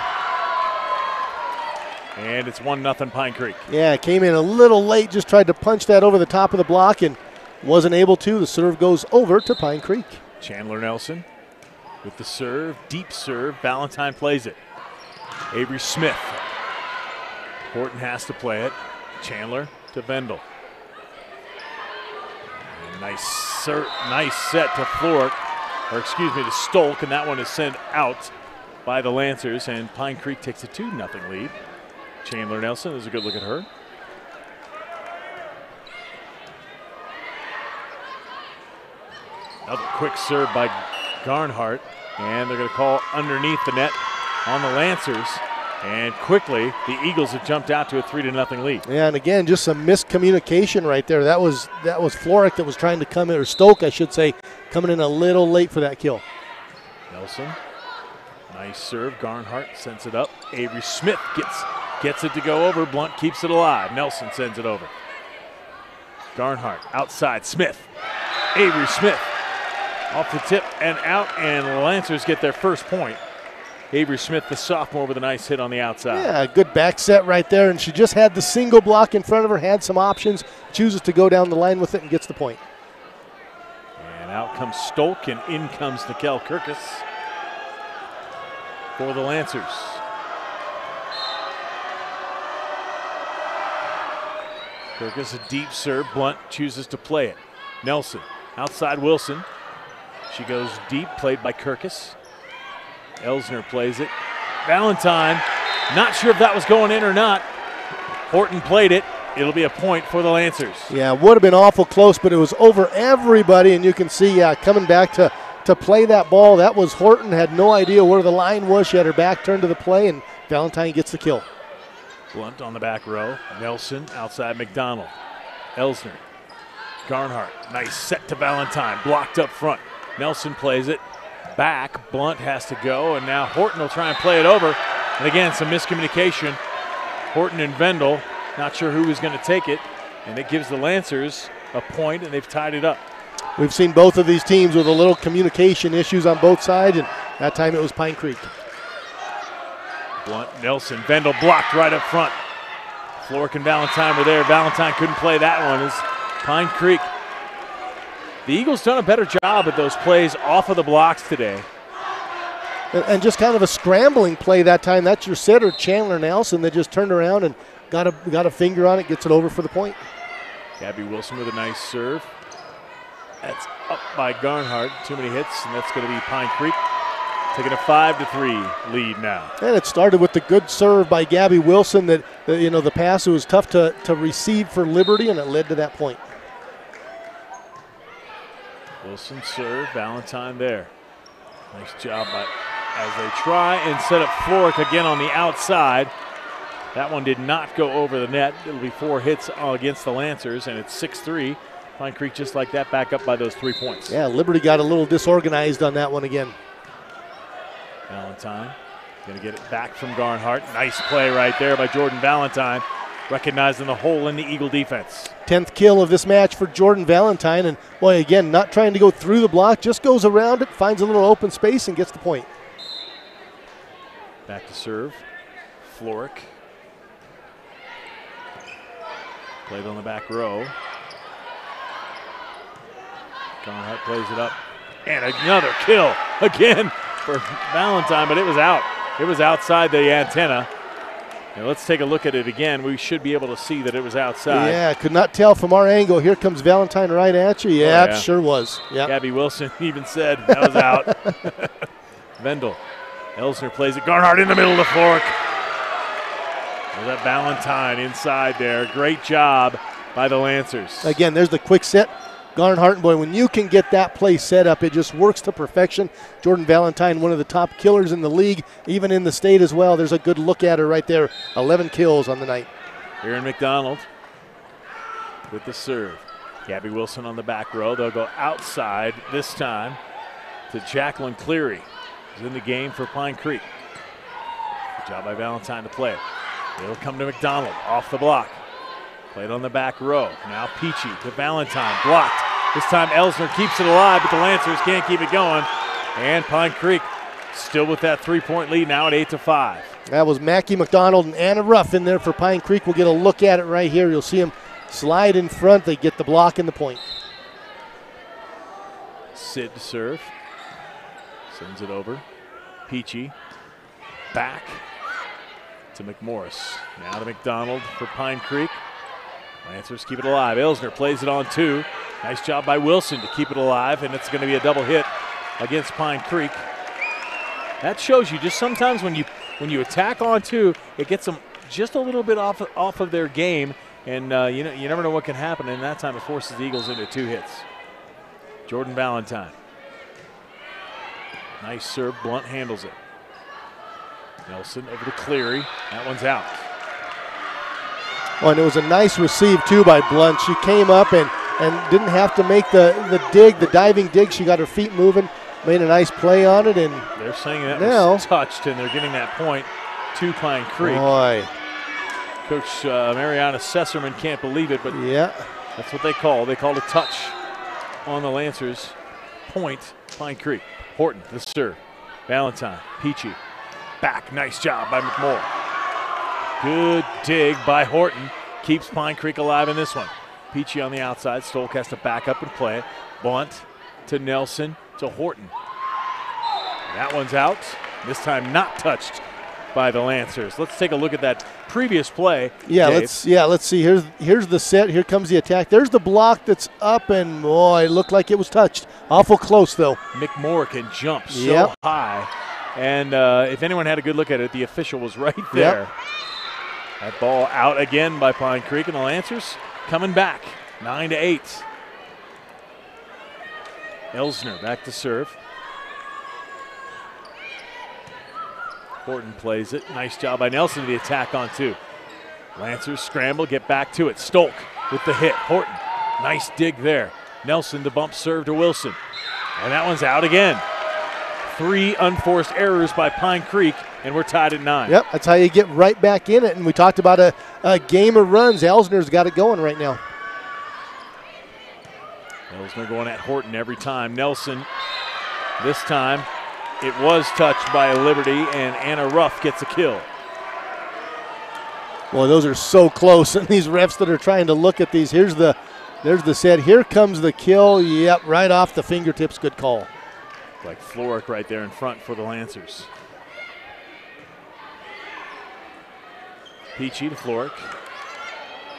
And it's 1-0 Pine Creek. Yeah, came in a little late, just tried to punch that over the top of the block and wasn't able to. The serve goes over to Pine Creek. Chandler Nelson with the serve, deep serve. Valentine plays it. Avery Smith. Horton has to play it. Chandler to Vendel. Nice set to Florek, or excuse me, to Stolk, and that one is sent out by the Lancers, and Pine Creek takes a 2-0 lead. Chandler Nelson, there's a good look at her. Another quick serve by Garnhart, and they're going to call underneath the net on the Lancers. And quickly, the Eagles have jumped out to a 3-0 lead. Yeah, and again, just some miscommunication right there. That was Florek that was trying to come in, or Stolk, I should say, coming in a little late for that kill. Nelson, nice serve. Garnhart sends it up. Avery Smith gets it to go over. Blunt keeps it alive. Nelson sends it over. Garnhart outside. Smith. Avery Smith off the tip and out, and the Lancers get their first point. Avery Smith, the sophomore, with a nice hit on the outside. Yeah, good back set right there, and she just had the single block in front of her, had some options, chooses to go down the line with it and gets the point. And out comes Stolk, and in comes Nikel Kirkus for the Lancers. Kirkus, a deep serve. Blunt chooses to play it. Nelson, outside Wilson. She goes deep, played by Kirkus. Elsner plays it. Valentine, not sure if that was going in or not. Horton played it. It'll be a point for the Lancers. Yeah, would have been awful close, but it was over everybody, and you can see coming back to play that ball. That was Horton, had no idea where the line was. She had her back turned to the play, and Valentine gets the kill. Blunt on the back row. Nelson outside McDonald. Elsner. Garnhart, nice set to Valentine. Blocked up front. Nelson plays it. Back, Blunt has to go, and now Horton will try and play it over. And again, some miscommunication. Horton and Vendel, not sure who was going to take it, and it gives the Lancers a point, and they've tied it up. We've seen both of these teams with a little communication issues on both sides, and that time it was Pine Creek. Blunt, Nelson, Vendel blocked right up front. Florek and Valentine were there. Valentine couldn't play that one as Pine Creek. The Eagles done a better job at those plays off of the blocks today. And just kind of a scrambling play that time. That's your setter, Chandler Nelson, that just turned around and got a finger on it, gets it over for the point. Gabby Wilson with a nice serve. That's up by Garnhart. Too many hits, and that's going to be Pine Creek taking a 5-3 lead now. And it started with the good serve by Gabby Wilson that the pass was tough to receive for Liberty, and it led to that point. Wilson serve, Valentine there. Nice job as they try and set up Florek again on the outside. That one did not go over the net. It'll be 4 hits against the Lancers, and it's 6-3. Pine Creek just like that, back up by those 3 points. Yeah, Liberty got a little disorganized on that one again. Valentine going to get it back from Garnhart. Nice play right there by Jordan Valentine, recognizing the hole in the Eagle defense. 10th kill of this match for Jordan Valentine, and boy, again, not trying to go through the block, just goes around it, finds a little open space, and gets the point. Back to serve, Florek. Played on the back row. Garnhart plays it up, and another kill again for Valentine, but it was out. It was outside the antenna. Now let's take a look at it again. We should be able to see that it was outside. Yeah, could not tell from our angle. Here comes Valentine right at you. Yeah, yeah. It sure was. Yeah. Gabby Wilson even said that was out. Vendel. Elsner plays it. Garnhart in the middle of the floor. There's that Valentine inside there. Great job by the Lancers. Again, there's the quick set. Garnhart, boy, when you can get that play set up, it just works to perfection. Jordan Valentine, one of the top killers in the league, even in the state as well. There's a good look at her right there. 11 kills on the night. Aaron McDonald with the serve. Gabby Wilson on the back row. They'll go outside this time to Jacqueline Cleary, who's in the game for Pine Creek. Good job by Valentine to play it. It'll come to McDonald off the block. Played on the back row. Now Peachy to Valentine. Blocked. This time Elsner keeps it alive, but the Lancers can't keep it going. And Pine Creek still with that 3-point lead now at 8-5. That was Mackie McDonald and Anna Ruff in there for Pine Creek. We'll get a look at it right here. You'll see them slide in front. They get the block and the point. Sid to serve. Sends it over. Peachy back to McMorris. Now to McDonald for Pine Creek. Lancers keep it alive. Elsner plays it on 2. Nice job by Wilson to keep it alive, and it's going to be a double hit against Pine Creek. That shows you just sometimes when you attack on 2, it gets them just a little bit off of their game, and you never know what can happen. And that time it forces the Eagles into 2 hits. Jordan Valentine. Nice serve. Blunt handles it. Nelson over to Cleary. That one's out. Oh, and it was a nice receive, too, by Blunt. She came up and didn't have to make the diving dig. She got her feet moving, made a nice play on it. And they're saying that was touched, and they're giving that point to Pine Creek. Boy. Coach Mariana Sesserman can't believe it, but yeah, that's what they call. They called a touch on the Lancers. Point, Pine Creek. Horton, the serve. Valentine, Peachy. Back, nice job by McMorris. Good dig by Horton. Keeps Pine Creek alive in this one. Peachy on the outside. Stolk has to back up and play it. Blunt to Nelson to Horton. That one's out. This time not touched by the Lancers. Let's take a look at that previous play. Yeah, Dave. let's see. Here's the set. Here comes the attack. There's the block that's up, and boy, it looked like it was touched. Awful close though. McMorris can jump so high. And if anyone had a good look at it, the official was right there. Yep. That ball out again by Pine Creek, and the Lancers coming back, 9-8. Elsner back to serve. Horton plays it. Nice job by Nelson to the attack on 2. Lancers scramble, get back to it. Stolk with the hit. Horton, nice dig there. Nelson the bump serve to Wilson. And that one's out again. 3 unforced errors by Pine Creek, and we're tied at 9. Yep, that's how you get right back in it. And we talked about a game of runs. Elsner's got it going right now. Elsner going at Horton every time. Nelson, this time, it was touched by Liberty, and Anna Ruff gets a kill. Well, those are so close, and these refs that are trying to look at these. There's the set. Here comes the kill. Yep, right off the fingertips. Good call. Like Floric right there in front for the Lancers. Peachy to Floric.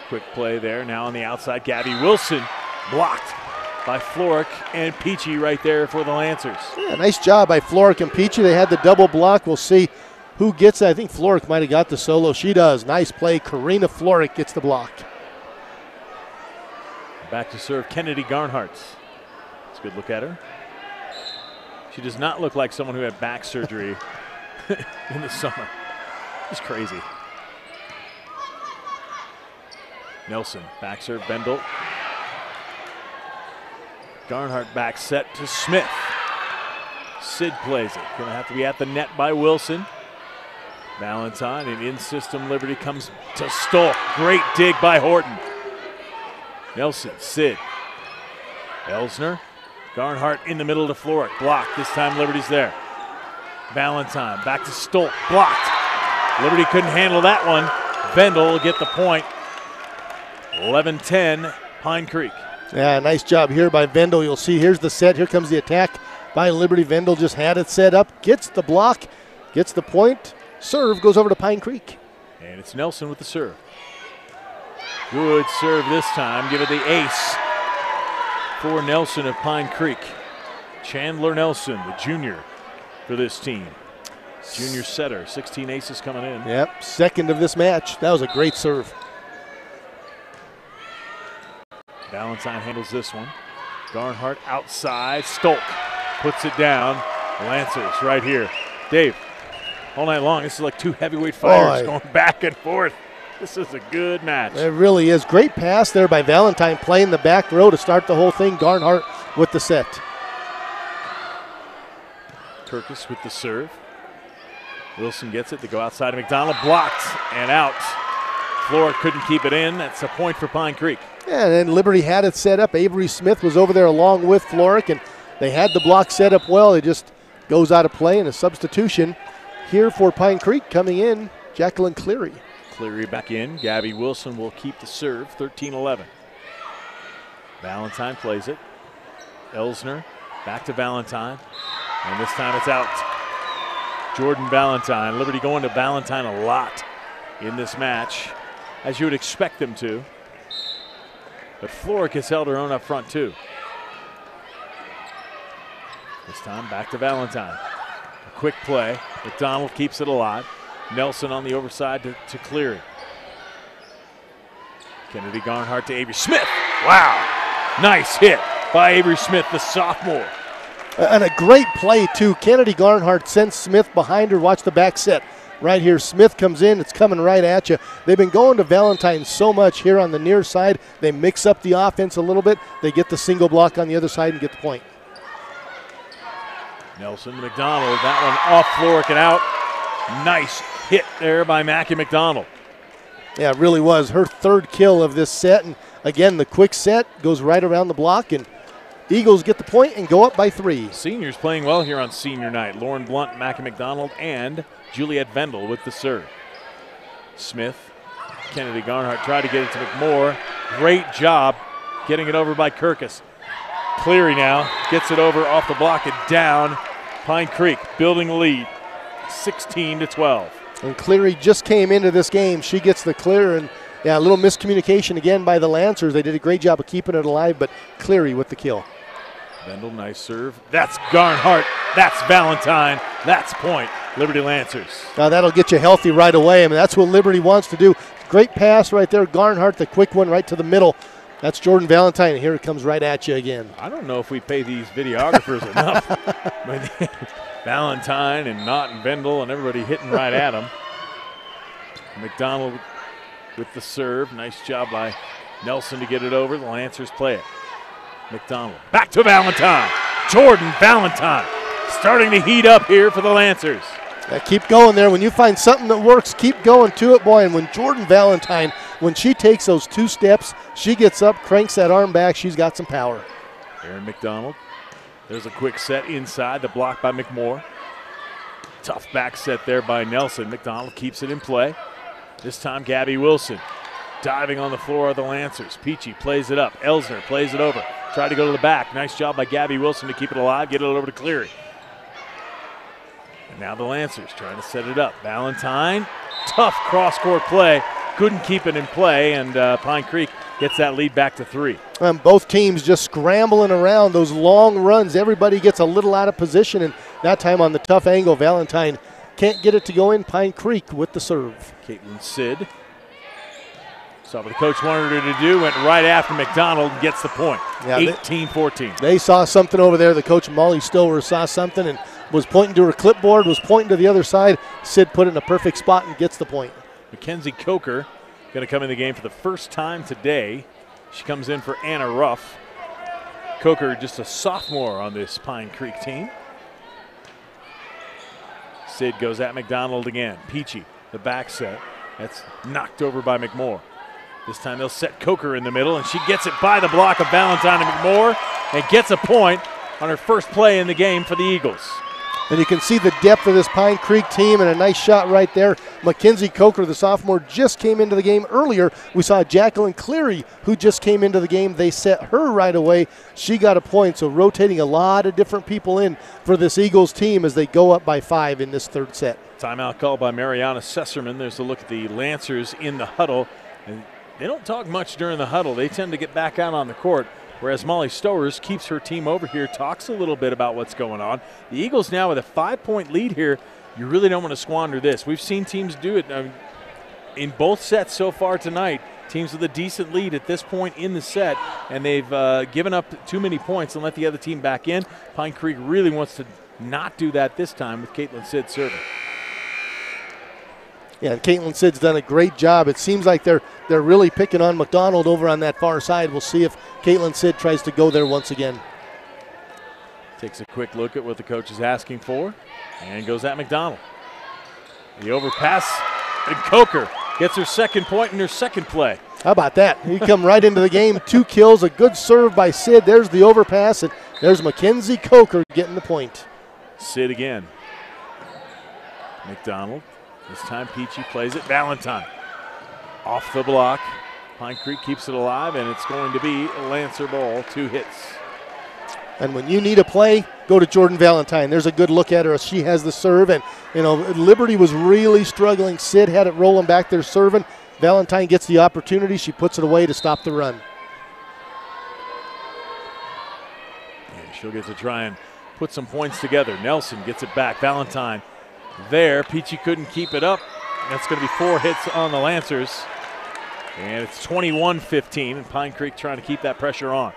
Quick play there. Now on the outside, Gabby Wilson blocked by Floric and Peachy right there for the Lancers. Yeah, nice job by Floric and Peachy. They had the double block. We'll see who gets it. I think Floric might have got the solo. She does. Nice play. Karina Floric gets the block. Back to serve Kennedy Garnhart. Let's a good look at her. She does not look like someone who had back surgery in the summer. It's crazy. Nelson, back serve, Bendel. Garnhart back set to Smith. Sid plays it. Going to have to be at the net by Wilson. Valentine, and in-system Liberty comes to Stolk. Great dig by Horton. Nelson, Sid. Elsner. Garnhart in the middle to Floric. Blocked. This time Liberty's there. Valentine back to Stolk. Blocked. Liberty couldn't handle that one. Vendel will get the point. 11-10, Pine Creek. Yeah, nice job here by Vendel. You'll see here's the set. Here comes the attack by Liberty. Vendel just had it set up. Gets the block. Gets the point. Serve goes over to Pine Creek. And it's Nelson with the serve. Good serve this time. Give it the ace for Nelson of Pine Creek. Chandler Nelson, the junior for this team. Junior setter, 16 aces coming in. Yep, second of this match. That was a great serve. Valentine handles this one. Garnhart outside. Stolk puts it down. Lancers right here. Dave, all night long, this is like two heavyweight fighters going back and forth. This is a good match. It really is. Great pass there by Valentine, playing the back row to start the whole thing. Garnhart with the set. Kirkus with the serve. Wilson gets it. They go outside of McDonald. Blocked and out. Flora couldn't keep it in. That's a point for Pine Creek. Yeah, and then Liberty had it set up. Avery Smith was over there along with Floric, and they had the block set up well. It just goes out of play, and a substitution here for Pine Creek coming in, Jacqueline Cleary. Cleary back in. Gabby Wilson will keep the serve, 13-11. Valentine plays it. Elsner back to Valentine, and this time it's out. Jordan Valentine. Liberty going to Valentine a lot in this match, as you would expect them to. But Floric has held her own up front too. This time back to Valentine. A quick play. McDonald keeps it alive. Nelson on the overside to Cleary. Kennedy Garnhart to Avery Smith. Wow. Nice hit by Avery Smith, the sophomore. And a great play too. Kennedy Garnhart sends Smith behind her. Watch the back set. Right here, Smith comes in. It's coming right at you. They've been going to Valentine so much here on the near side. They mix up the offense a little bit. They get the single block on the other side and get the point. Nelson McDonald, that one off Floric and out. Nice hit there by Mackie McDonald. Yeah, it really was her third kill of this set. And again, the quick set goes right around the block, and Eagles get the point and go up by 3. Seniors playing well here on senior night. Lauren Blunt, Mackie McDonald, and Juliet Vendel with the serve. Smith, Kennedy Garnhart tried to get it to McMoore. Great job getting it over by Kirkus. Cleary now gets it over off the block and down. Pine Creek building a lead, 16-12. And Cleary just came into this game. She gets the clear, and yeah, a little miscommunication again by the Lancers. They did a great job of keeping it alive, but Cleary with the kill. Vendel, nice serve. That's Garnhart. That's Valentine. That's point. Liberty Lancers. Now that'll get you healthy right away. I mean, that's what Liberty wants to do. Great pass right there. Garnhart, the quick one right to the middle. That's Jordan Valentine, and here it comes right at you again. I don't know if we pay these videographers enough. Valentine and Knott and Vendel and everybody hitting right at him. McDonald with the serve. Nice job by Nelson to get it over. The Lancers play it. McDonald back to Valentine. Jordan Valentine starting to heat up here for the Lancers. Yeah, keep going there. When you find something that works, keep going to it, boy. And when Jordan Valentine, when she takes those 2 steps, she gets up, cranks that arm back, she's got some power. Aaron McDonald. There's a quick set inside, the block by McMoore. Tough back set there by Nelson. McDonald keeps it in play. This time Gabby Wilson diving on the floor of the Lancers. Peachy plays it up. Elsner plays it over. Tried to go to the back. Nice job by Gabby Wilson to keep it alive, get it over to Cleary. And now the Lancers trying to set it up. Valentine, tough cross-court play. Couldn't keep it in play, and Pine Creek gets that lead back to 3. Both teams just scrambling around those long runs. Everybody gets a little out of position, and that time on the tough angle, Valentine can't get it to go in. Pine Creek with the serve. Caitlin Sid saw what the coach wanted her to do, went right after McDonald and gets the point. Yeah, 18-14. They saw something over there. The coach, Molly Stover, saw something and was pointing to her clipboard, was pointing to the other side. Sid put it in a perfect spot and gets the point. Mackenzie Coker going to come in the game for the first time today. She comes in for Anna Ruff. Coker just a sophomore on this Pine Creek team. Sid goes at McDonald again. Peachy, the back set. That's knocked over by McMoore. This time they'll set Coker in the middle, and she gets it by the block of Valentine and McMoore and gets a point on her first play in the game for the Eagles. And you can see the depth of this Pine Creek team, and a nice shot right there. Mackenzie Coker, the sophomore, just came into the game earlier. We saw Jacqueline Cleary, who just came into the game. They set her right away. She got a point, so rotating a lot of different people in for this Eagles team as they go up by 5 in this third set. Timeout called by Mariana Sesserman. There's a look at the Lancers in the huddle. And they don't talk much during the huddle. They tend to get back out on the court. Whereas Molly Stowers keeps her team over here, talks a little bit about what's going on. The Eagles now with a 5-point lead here. You really don't want to squander this. We've seen teams do it in both sets so far tonight. Teams with a decent lead at this point in the set, and they've given up too many points and let the other team back in. Pine Creek really wants to not do that this time with Caitlin Sid serving. Yeah, and Caitlin Sid's done a great job. It seems like they're really picking on McDonald over on that far side. We'll see if Caitlin Sid tries to go there once again. Takes a quick look at what the coach is asking for and goes at McDonald. The overpass, and Coker gets her second point in her second play. How about that? He come right into the game. 2 kills, a good serve by Sid. There's the overpass, and there's Mackenzie Coker getting the point. Sid again. McDonald. This time Peachy plays it. Valentine off the block. Pine Creek keeps it alive, and it's going to be a Lancer ball. 2 hits. And when you need a play, go to Jordan Valentine. There's a good look at her. She has the serve, and Liberty was really struggling. Sid had it rolling back there serving. Valentine gets the opportunity. She puts it away to stop the run. And she'll get to try and put some points together. Nelson gets it back. Valentine there. Peachy couldn't keep it up. That's going to be 4 hits on the Lancers. And it's 21-15, and Pine Creek trying to keep that pressure on.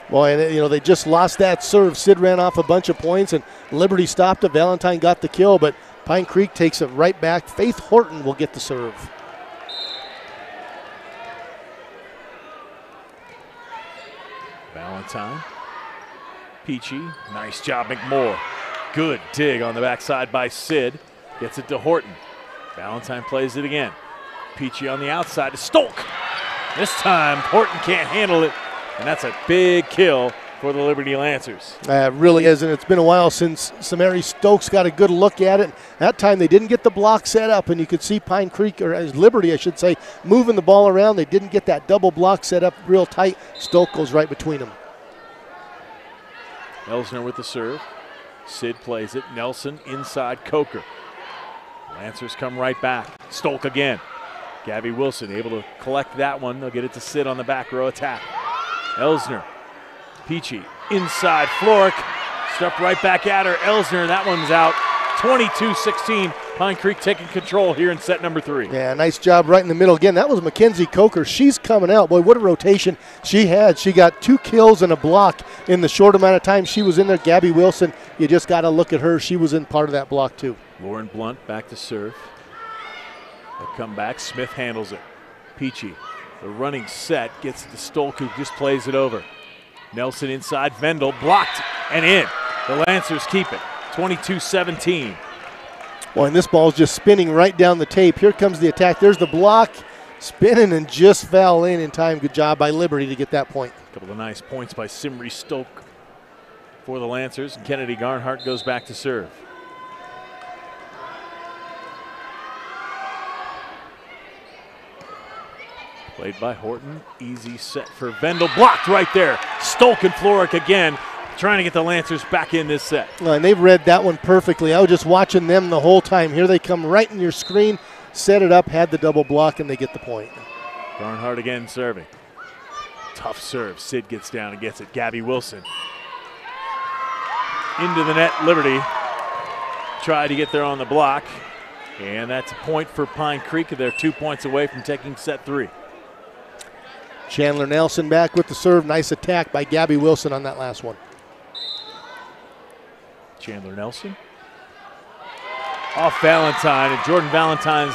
Well, and they just lost that serve. Sid ran off a bunch of points, and Liberty stopped it. Valentine got the kill, but Pine Creek takes it right back. Faith Horton will get the serve. Valentine. Peachy. Nice job, McMoore. Good dig on the backside by Sid. Gets it to Horton. Valentine plays it again. Peachy on the outside to Stolk. This time, Horton can't handle it, and that's a big kill for the Liberty Lancers. It really is, and it's been a while since Samari Stokes got a good look at it. That time they didn't get the block set up, and you could see Pine Creek, or Liberty, I should say, moving the ball around. They didn't get that double block set up real tight. Stolk goes right between them. Elsner with the serve. Sid plays it. Nelson inside Coker. Lancers come right back. Stolk again. Gabby Wilson able to collect that one. They'll get it to Sid on the back row attack. Elsner. Peachy inside Floric. Stepped right back at her. Elsner, that one's out. 22-16. Pine Creek taking control here in set number 3. Yeah, nice job right in the middle. Again, that was Mackenzie Coker. She's coming out. Boy, what a rotation she had. She got 2 kills and a block in the short amount of time she was in there. Gabby Wilson, you just got to look at her. She was in part of that block too. Lauren Blunt back to serve. They'll come back. Smith handles it. Peachy, the running set, gets it to Stolk, who just plays it over. Nelson inside. Vendel blocked and in. The Lancers keep it. 22-17. Boy, and this ball's just spinning right down the tape. Here comes the attack. There's the block. Spinning and just fell in time. Good job by Liberty to get that point. A couple of nice points by Simri Stolk for the Lancers. And Kennedy Garnhart goes back to serve. Played by Horton. Easy set for Vendel. Blocked right there. Stolk and Floric again, trying to get the Lancers back in this set. And they've read that one perfectly. I was just watching them the whole time. Here they come right in your screen, set it up, had the double block, and they get the point. Garnhart again serving. Tough serve. Sid gets down and gets it. Gabby Wilson. Into the net. Liberty tried to get there on the block. And that's a point for Pine Creek. They're 2 points away from taking set 3. Chandler Nelson back with the serve. Nice attack by Gabby Wilson on that last one. Chandler Nelson. Off Valentine, and Jordan Valentine's,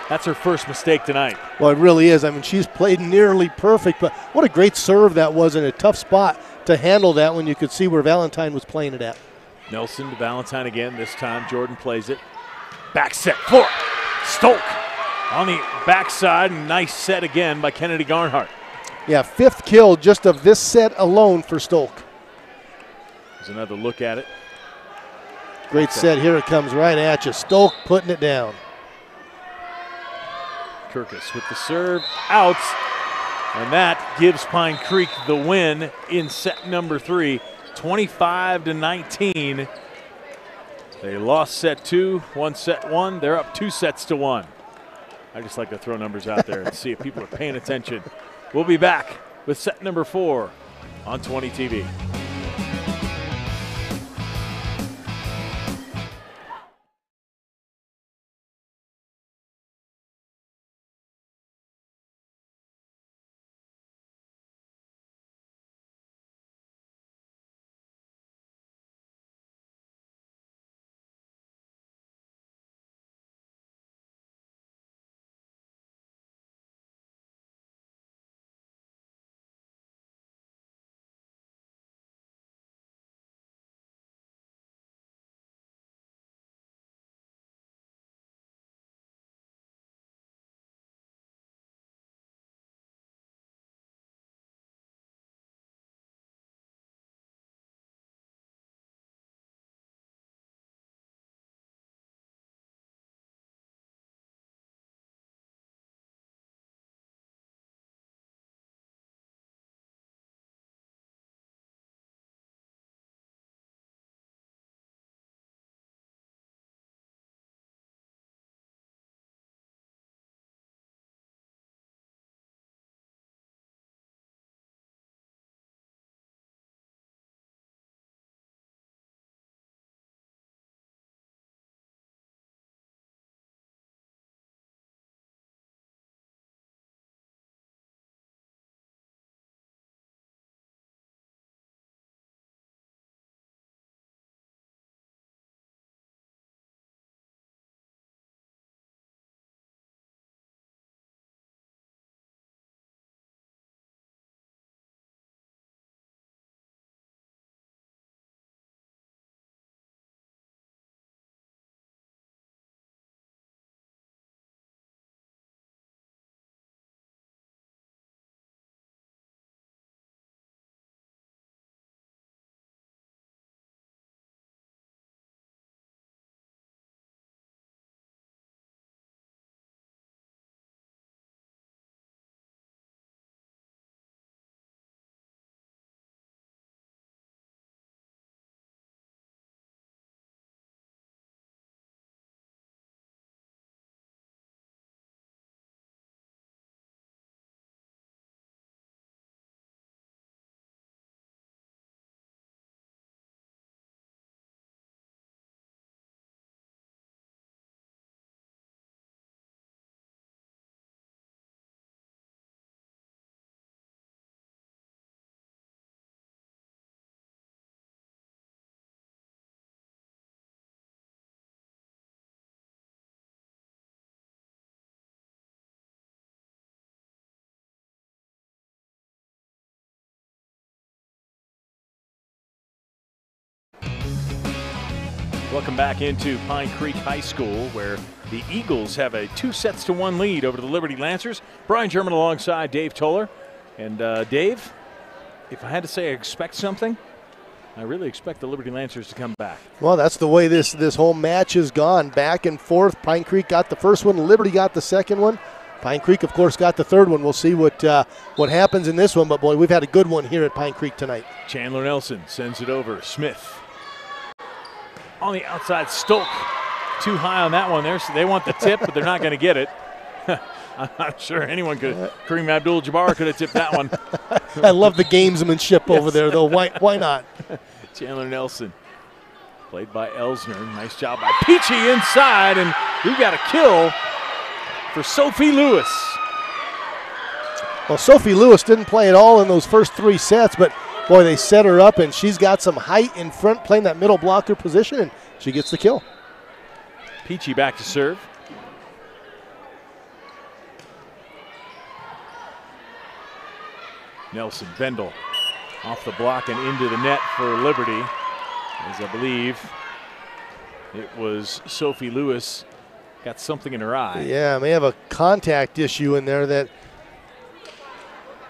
that's her first mistake tonight. Well, it really is. I mean, she's played nearly perfect, but what a great serve that was in a tough spot to handle that when you could see where Valentine was playing it at. Nelson to Valentine again. This time Jordan plays it. Back set, Flora. Stolk on the backside, and nice set again by Kennedy Garnhart. Yeah, 5th kill just of this set alone for Stolk. There's another look at it. Great set. Here it comes right at you. Stoke putting it down. Kirkus with the serve, out. And that gives Pine Creek the win in set number 3, 25-19. They lost set 2, won set 1. They're up 2 sets to 1. I just like to throw numbers out there and see if people are paying attention. We'll be back with set number 4 on 20 TV. Welcome back into Pine Creek High School, where the Eagles have a 2-1 lead over the Liberty Lancers. Brian German alongside Dave Toller. And Dave, if I had to say I expect something, I really expect the Liberty Lancers to come back. Well, that's the way this whole match has gone, back and forth. Pine Creek got the first one, Liberty got the second one. Pine Creek, of course, got the third one. We'll see what happens in this one, but boy, we've had a good one here at Pine Creek tonight. Chandler Nelson sends it over. Smith on the outside. Stoke too high on that one there, so they want the tip, but they're not going to get it. I'm not sure anyone could. Kareem Abdul-Jabbar could have tipped that one. I love the gamesmanship over there, though. Why not? Chandler Nelson, played by Elsner. Nice job by Peachy inside, and we've got a kill for Sophie Lewis. Well, Sophie Lewis didn't play at all in those first 3 sets, but boy, they set her up, and she's got some height in front, playing that middle blocker position, and she gets the kill. Peachy back to serve. Nelson Vendel off the block and into the net for Liberty, as I believe it was Sophie Lewis got something in her eye. Yeah, may have a contact issue in there that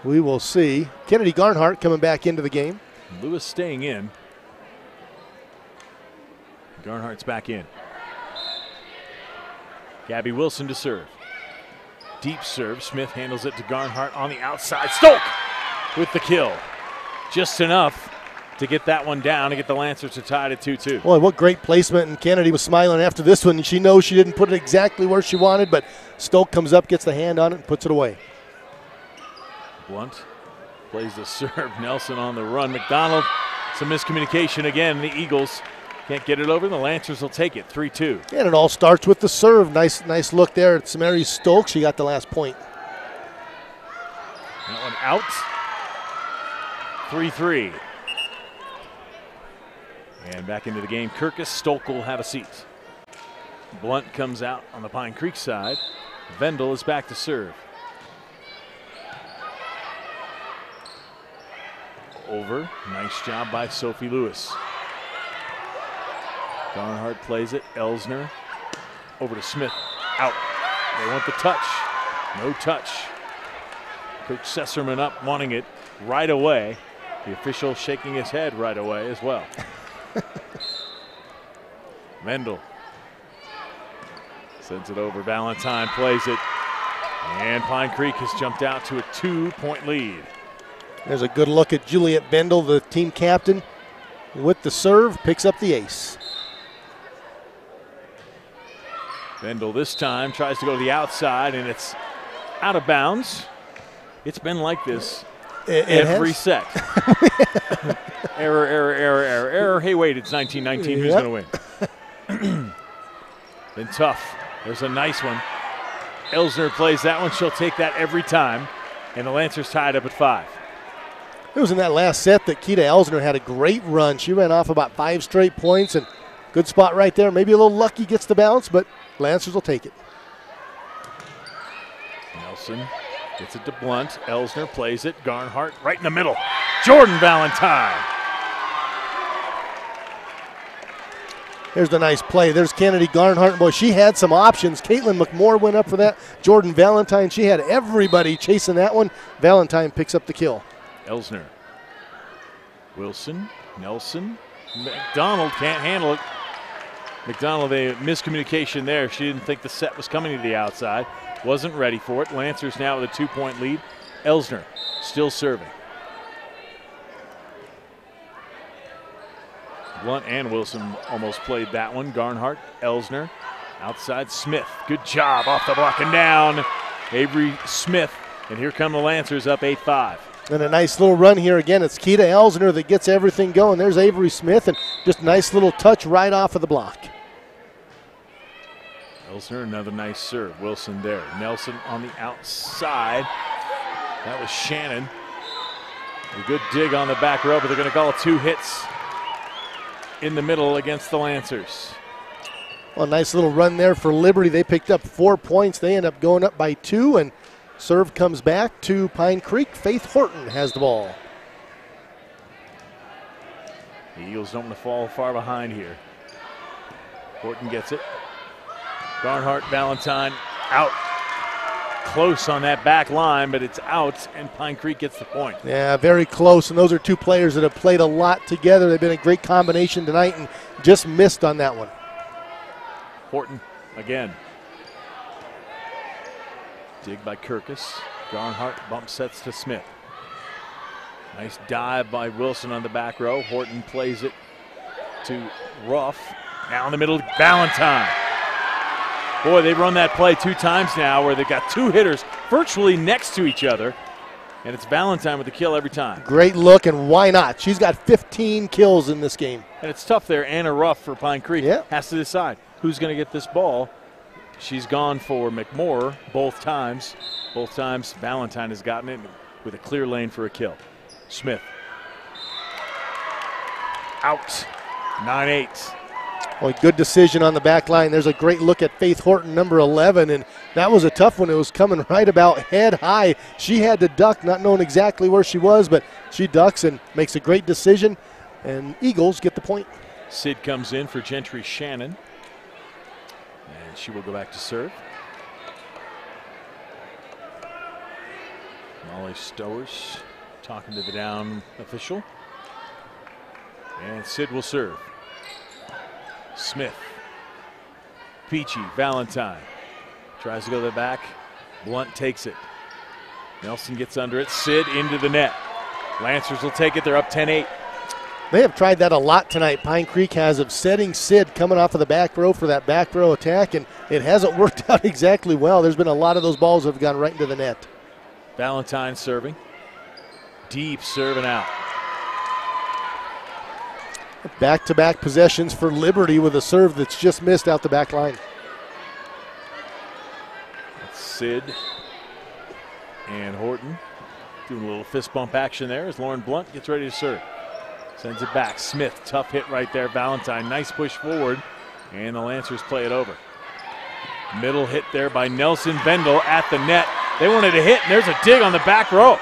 we will see. Kennedy Garnhart coming back into the game. Lewis staying in. Garnhart's back in. Gabby Wilson to serve. Deep serve. Smith handles it to Garnhart on the outside. Stolk with the kill. Just enough to get that one down and get the Lancers to tie it at 2-2. Boy, what great placement. And Kennedy was smiling after this one. She knows she didn't put it exactly where she wanted, but Stolk comes up, gets the hand on it, and puts it away. Blunt plays the serve. Nelson on the run. McDonald, some miscommunication again. The Eagles can't get it over. The Lancers will take it 3-2. And it all starts with the serve. Nice look there at Mary Stolk. She got the last point. That one out. 3-3. And back into the game. Kirkus. Stolk will have a seat. Blunt comes out on the Pine Creek side. Vendel is back to serve. Over. Nice job by Sophie Lewis. Garnhart plays it. Elsner over to Smith. Out. They want the touch. No touch. Coach Sesserman up wanting it right away. The official shaking his head right away as well. Mendel sends it over. Valentine plays it. And Pine Creek has jumped out to a 2-point lead. There's a good look at Juliet Vendel, the team captain, with the serve, picks up the ace. Vendel this time tries to go to the outside, and it's out of bounds. It's been like this every set. Error. Hey, wait, it's 19-19. Who's going to win? Been tough. There's a nice one. Elsner plays that one. She'll take that every time, and the Lancers tied up at 5. It was in that last set that Keita Elsner had a great run. She ran off about 5 straight points, and good spot right there. Maybe a little lucky gets the bounce, but Lancers will take it. Nelson gets it to Blunt. Elsner plays it. Garnhart right in the middle. Jordan Valentine. There's the nice play. There's Kennedy Garnhart. Boy, she had some options. Caitlin McMoore went up for that. Jordan Valentine, she had everybody chasing that one. Valentine picks up the kill. Elsner. Wilson. Nelson. McDonald can't handle it. McDonald, a miscommunication there. She didn't think the set was coming to the outside. Wasn't ready for it. Lancers now with a 2-point lead. Elsner still serving. Blunt and Wilson almost played that one. Garnhart, Elsner, outside Smith. Good job off the block and down. Avery Smith, and here come the Lancers up 8-5. And a nice little run here again. It's Keita Elsner that gets everything going. There's Avery Smith, and just a nice little touch right off of the block. Elsner, another nice serve. Wilson there. Nelson on the outside. That was Shannon. A good dig on the back row, but they're going to call 2 hits in the middle against the Lancers. Well, nice little run there for Liberty. They picked up 4 points. They end up going up by 2, and serve comes back to Pine Creek. Faith Horton has the ball. The Eagles don't want to fall far behind here. Horton gets it. Garnhart, Valentine out. Close on that back line, but it's out, and Pine Creek gets the point. Yeah, very close, and those are 2 players that have played a lot together. They've been a great combination tonight and just missed on that one. Horton again. Dig by Kirkus. Garnhart bump sets to Smith. Nice dive by Wilson on the back row. Horton plays it to Ruff. Now in the middle, Valentine. Boy, they've run that play 2 times now where they've got 2 hitters virtually next to each other, and it's Valentine with the kill every time. Great look, and why not? She's got 15 kills in this game. And it's tough there. Anna Ruff for Pine Creek has to decide who's going to get this ball. She's gone for McMoore both times. Both times Valentine has gotten it with a clear lane for a kill. Smith. Out. 9-8. Well, good decision on the back line. There's a great look at Faith Horton, number 11, and that was a tough one. It was coming right about head high. She had to duck, not knowing exactly where she was, but she ducks and makes a great decision, and Eagles get the point. Sid comes in for Gentry Shannon, and she will go back to serve. Molly Stowers talking to the down official, and Sid will serve. Smith. Peachy, Valentine. Tries to go to the back. Blunt takes it. Nelson gets under it. Sid into the net. Lancers will take it. They're up 10-8. They have tried that a lot tonight. Pine Creek has of setting Sid coming off of the back row for that back row attack, and it hasn't worked out exactly well. There's been a lot of those balls that have gone right into the net. Valentine serving. Deep serving out. Back-to-back possessions for Liberty with a serve that's just missed out the back line. Sid and Horton doing a little fist bump action there as Lauren Blunt gets ready to serve. Sends it back. Smith, tough hit right there. Valentine, nice push forward, and the Lancers play it over. Middle hit there by Nelson Vendel at the net. They wanted to hit, and there's a dig on the back row.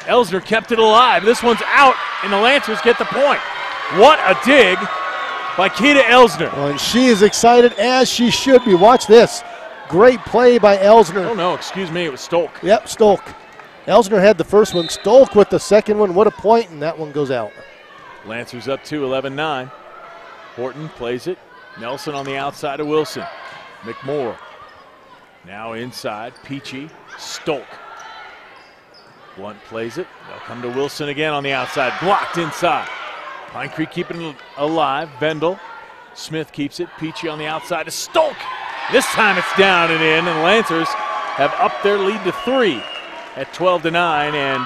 Elsner kept it alive. This one's out, and the Lancers get the point. What a dig by Keita Elsner. Oh, and she is excited, as she should be. Watch this. Great play by Elsner. Oh, no, excuse me. It was Stolk. Yep, Stolk. Elsner had the first one. Stolk with the second one. What a point, and that one goes out. Lancers up 2, 11-9. Horton plays it. Nelson on the outside of Wilson. McMoore now inside. Peachy. Stolk. Blunt plays it. They'll come to Wilson again on the outside. Blocked inside. Pine Creek keeping it alive. Vendel. Smith keeps it. Peachy on the outside to Stolk. This time it's down and in, and the Lancers have upped their lead to 3 at 12-9. And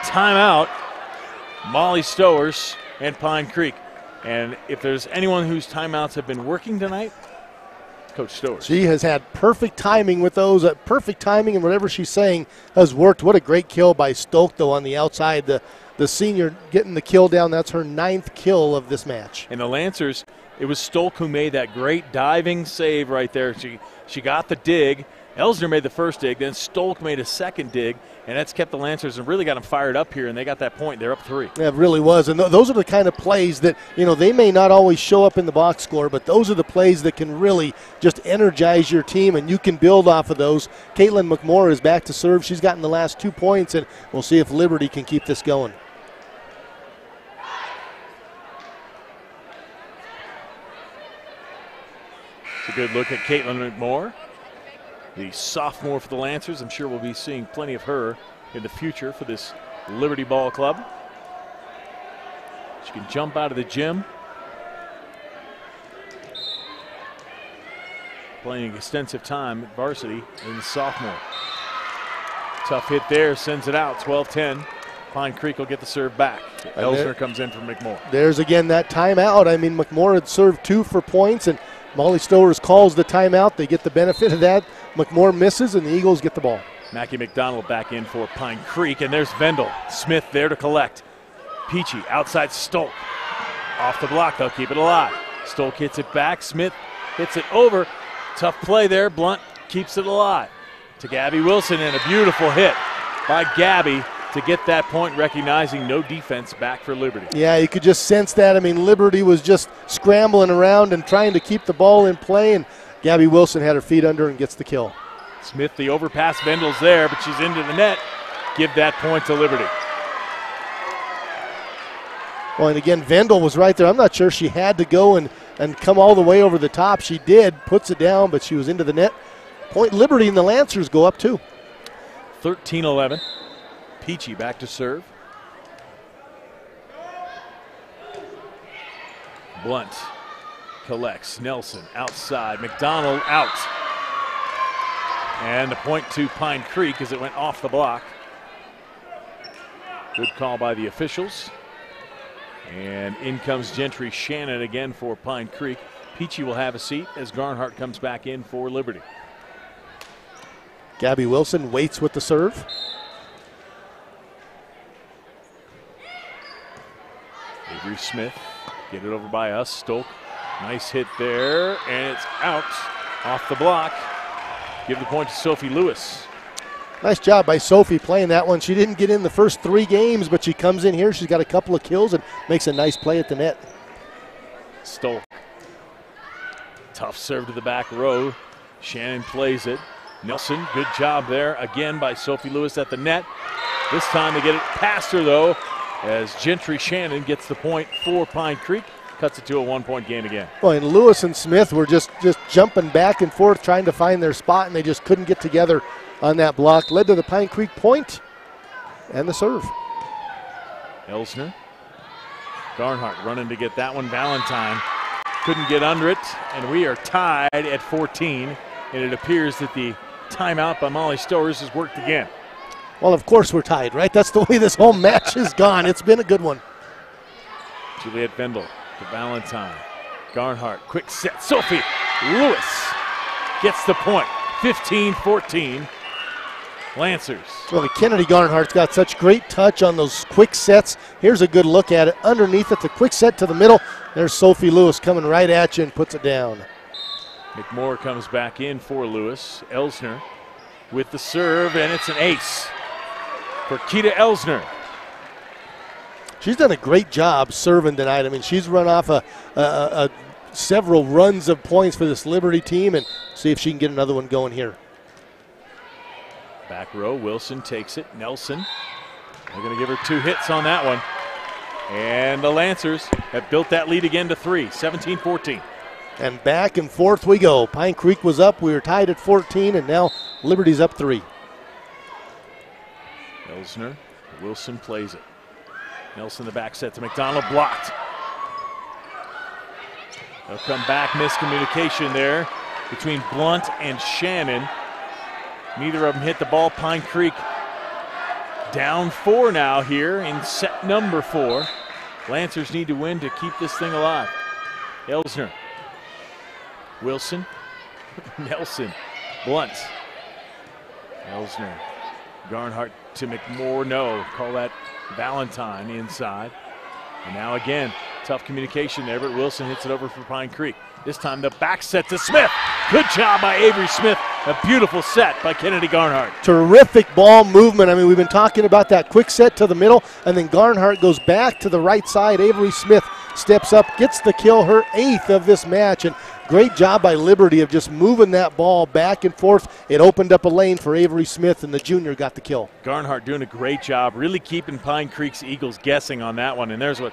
timeout, Molly Stowers and Pine Creek. And if there's anyone whose timeouts have been working tonight, Coach Stowers. She has had perfect timing with those. Perfect timing, and whatever she's saying has worked. What a great kill by Stolk, though, on the outside. The senior getting the kill down. That's her 9th kill of this match. And the Lancers, it was Stolk who made that great diving save right there. She got the dig. Elsner made the first dig, then Stolk made a second dig, and that's kept the Lancers and really got them fired up here, and they got that point. They're up 3. Yeah, it really was, and those are the kind of plays that, they may not always show up in the box score, but those are the plays that can really just energize your team, and you can build off of those. Caitlin McMoore is back to serve. She's gotten the last 2 points, and we'll see if Liberty can keep this going. It's a good look at Caitlin McMoore, the sophomore for the Lancers. I'm sure we'll be seeing plenty of her in the future for this Liberty Ball Club. She can jump out of the gym. Playing extensive time at varsity in the sophomore. Tough hit there, sends it out, 12-10. Pine Creek will get the serve back. Elsner comes in from McMoore. There's again that timeout. I mean, McMoore had served 2 for points, and Molly Stowers calls the timeout. They get the benefit of that. McMoore misses, and the Eagles get the ball. Mackie McDonald back in for Pine Creek, and there's Vendel. Smith there to collect. Peachy outside Stolk. Off the block, they'll keep it alive. Stolk hits it back. Smith hits it over. Tough play there. Blunt keeps it alive. To Gabby Wilson, and a beautiful hit by Gabby to get that point, recognizing no defense back for Liberty. Yeah, you could just sense that. I mean, Liberty was just scrambling around and trying to keep the ball in play, and Gabby Wilson had her feet under and gets the kill. Smith, the overpass, Vendel's there, but she's into the net. Give that point to Liberty. Well, and again, Vendel was right there. I'm not sure she had to go and come all the way over the top. She did, puts it down, but she was into the net. Point Liberty, and the Lancers go up 2. 13-11. Peachy back to serve. Blunt collects. Nelson outside. McDonald out. And the point to Pine Creek as it went off the block. Good call by the officials. And in comes Gentry Shannon again for Pine Creek. Peachy will have a seat as Garnhart comes back in for Liberty. Gabby Wilson waits with the serve. Avery Smith, get it over by us. Stolk, nice hit there, and it's out off the block. Give the point to Sophie Lewis. Nice job by Sophie playing that one. She didn't get in the first 3 games, but she comes in here. She's got a couple of kills and makes a nice play at the net. Stolk. Tough serve to the back row. Shannon plays it. Nelson, good job there again by Sophie Lewis at the net. This time they get it past her, though, as Gentry Shannon gets the point for Pine Creek. cuts it to a 1-point game again. Well, and Lewis and Smith were just jumping back and forth trying to find their spot, and they just couldn't get together on that block. Led to the Pine Creek point and the serve. Elsner. Garnhart running to get that one. Valentine couldn't get under it, and we are tied at 14, and it appears that the timeout by Molly Stowers has worked again. Well, of course we're tied, right? That's the way this whole match has gone. It's been a good one. Juliet Vendel to Valentine. Garnhart, quick set. Sophie Lewis gets the point. 15-14. Lancers. Well, Kennedy Garnhart's got such great touch on those quick sets. Here's a good look at it. Underneath it, the quick set to the middle. There's Sophie Lewis coming right at you and puts it down. McMoore comes back in for Lewis. Elsner with the serve, and it's an ace for Keita Elsner. She's done a great job serving tonight. I mean, she's run off several runs of points for this Liberty team, and see if she can get another one going here. Back row, Wilson takes it. Nelson, they're going to give her 2 hits on that one. And the Lancers have built that lead again to 3, 17-14. And back and forth we go. Pine Creek was up. We were tied at 14, and now Liberty's up 3. Elsner, Wilson plays it. Nelson the back set to McDonald, blocked. They'll come back, miscommunication there between Blunt and Shannon. Neither of them hit the ball. Pine Creek down 4 now here in set number 4. Lancers need to win to keep this thing alive. Elsner, Wilson, Nelson, Blunt. Elsner, Garnhart to McMoore, no. Call that Valentine inside. And now again, tough communication there, but Wilson hits it over for Pine Creek. This time the back set to Smith. Good job by Avery Smith. A beautiful set by Kennedy Garnhart. Terrific ball movement. I mean, we've been talking about that quick set to the middle, and then Garnhart goes back to the right side. Avery Smith steps up, gets the kill, her 8th of this match, and great job by Liberty of just moving that ball back and forth. It opened up a lane for Avery Smith, and the junior got the kill. Garnhart doing a great job, really keeping Pine Creek's Eagles guessing on that one, and there's what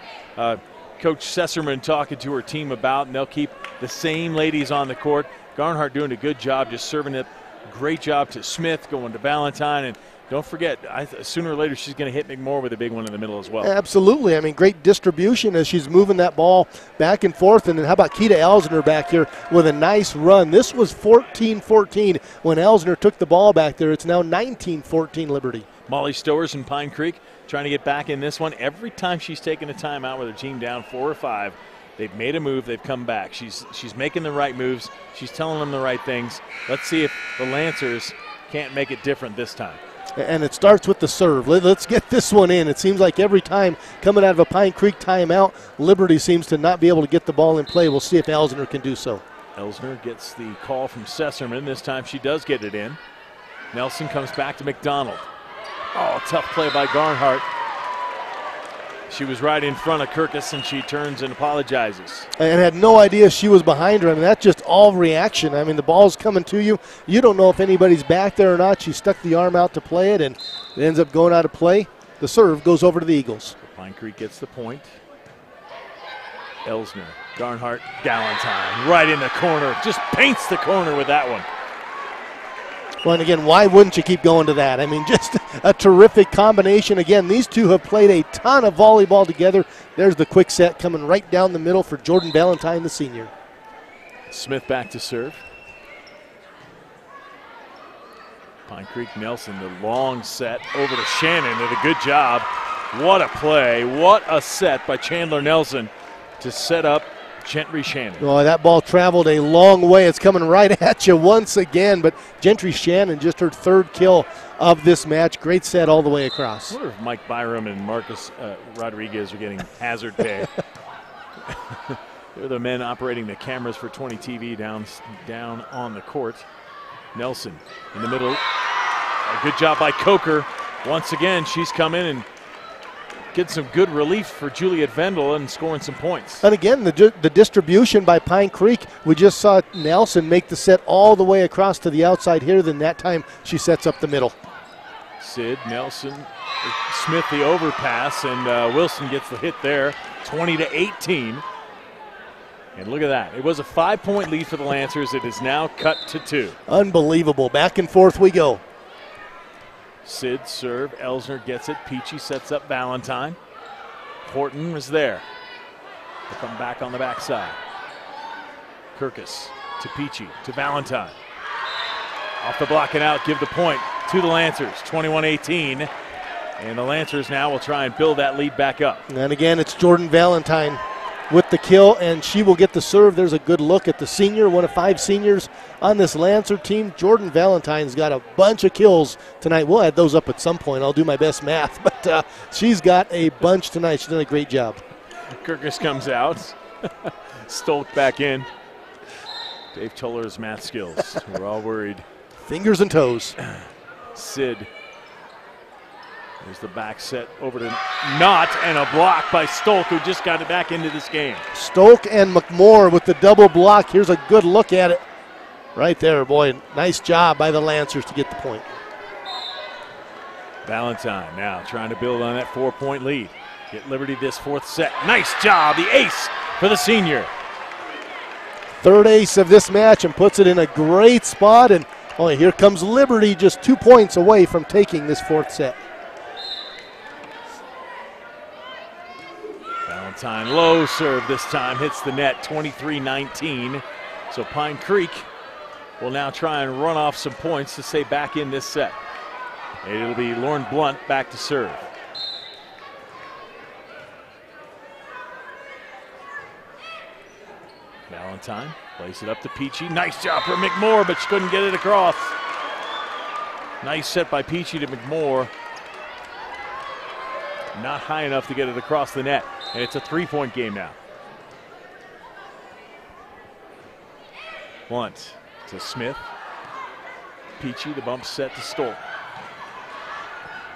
Coach Sesserman talking to her team about, and they'll keep the same ladies on the court. Garnhart doing a good job, just serving it. Great job to Smith, going to Valentine, and don't forget, sooner or later she's going to hit McMoore with a big one in the middle as well. Absolutely. I mean, great distribution as she's moving that ball back and forth. And then how about Keita Elsner back here with a nice run. This was 14-14 when Elsner took the ball back there. It's now 19-14 Liberty. Molly Stowers and Pine Creek trying to get back in this one. Every time she's taken a timeout with her team down 4 or 5, they've made a move, they've come back. She's making the right moves. She's telling them the right things. Let's see if the Lancers can't make it different this time. And it starts with the serve. Let's get this one in. It seems like every time coming out of a Pine Creek timeout, Liberty seems to not be able to get the ball in play. We'll see if Elsner can do so. Elsner gets the call from Sesserman. This time she does get it in. Nelson comes back to McDonald. Oh, tough play by Garnhart. She was right in front of Kirkus, and she turns and apologizes. And had no idea she was behind her. I mean, that's just all reaction. I mean, the ball's coming to you. You don't know if anybody's back there or not. She stuck the arm out to play it, and it ends up going out of play. The serve goes over to the Eagles. Pine Creek gets the point. Elsner, Garnhart, Galentine, right in the corner. Just paints the corner with that one. Well, and again, why wouldn't you keep going to that? I mean, just a terrific combination. Again, these two have played a ton of volleyball together. There's the quick set coming right down the middle for Jordan Valentine, the senior. Smith back to serve. Pine Creek Nelson, the long set over to Shannon. Did a good job. What a play. What a set by Chandler Nelson to set up Gentry Shannon. Oh, that ball traveled a long way. It's coming right at you once again, but Gentry Shannon just her 3rd kill of this match. Great set all the way across. I wonder if Mike Byram and Marcus Rodriguez are getting hazard pay. They're the men operating the cameras for 20 TV down on the court. Nelson in the middle. A good job by Coker. Once again, she's come in and get some good relief for Juliet Vendel and scoring some points. And again, the distribution by Pine Creek, we just saw Nelson make the set all the way across to the outside here. Then that time she sets up the middle. Sid, Nelson, Smith the overpass, and Wilson gets the hit there. 20-18. And look at that. It was a 5-point lead for the Lancers. It is now cut to 2. Unbelievable. Back and forth we go. Sid serve. Elsner gets it. Peachy sets up Valentine. Horton is there. They'll come back on the backside. Kirkus to Peachy to Valentine. Off the block and out. Give the point to the Lancers. 21-18. And the Lancers now will try and build that lead back up. And again, it's Jordan Valentine with the kill, and she will get the serve. There's a good look at the senior, one of 5 seniors on this Lancer team. Jordan Valentine's got a bunch of kills tonight. We'll add those up at some point. I'll do my best math, but she's got a bunch tonight. She's done a great job. Kirkus comes out. Stolk back in. Dave Toller's math skills. We're all worried. Fingers and toes. Sid. There's the back set over to Knott, and a block by Stolk, who just got it back into this game. Stolk and McMorr with the double block. Here's a good look at it. Right there, boy. Nice job by the Lancers to get the point. Valentine now trying to build on that 4-point lead. Get Liberty this 4th set. Nice job, the ace for the senior. 3rd ace of this match and puts it in a great spot. And oh, here comes Liberty, just 2 points away from taking this 4th set. Valentine low serve this time, hits the net, 23-19. So Pine Creek will now try and run off some points to stay back in this set. And it'll be Lauren Blunt back to serve. Valentine plays it up to Peachy. Nice job for McMorr, but she couldn't get it across. Nice set by Peachy to McMorr. Not high enough to get it across the net. And it's a 3-point game now. Blunt to Smith. Peachy, the bump set to Stolk.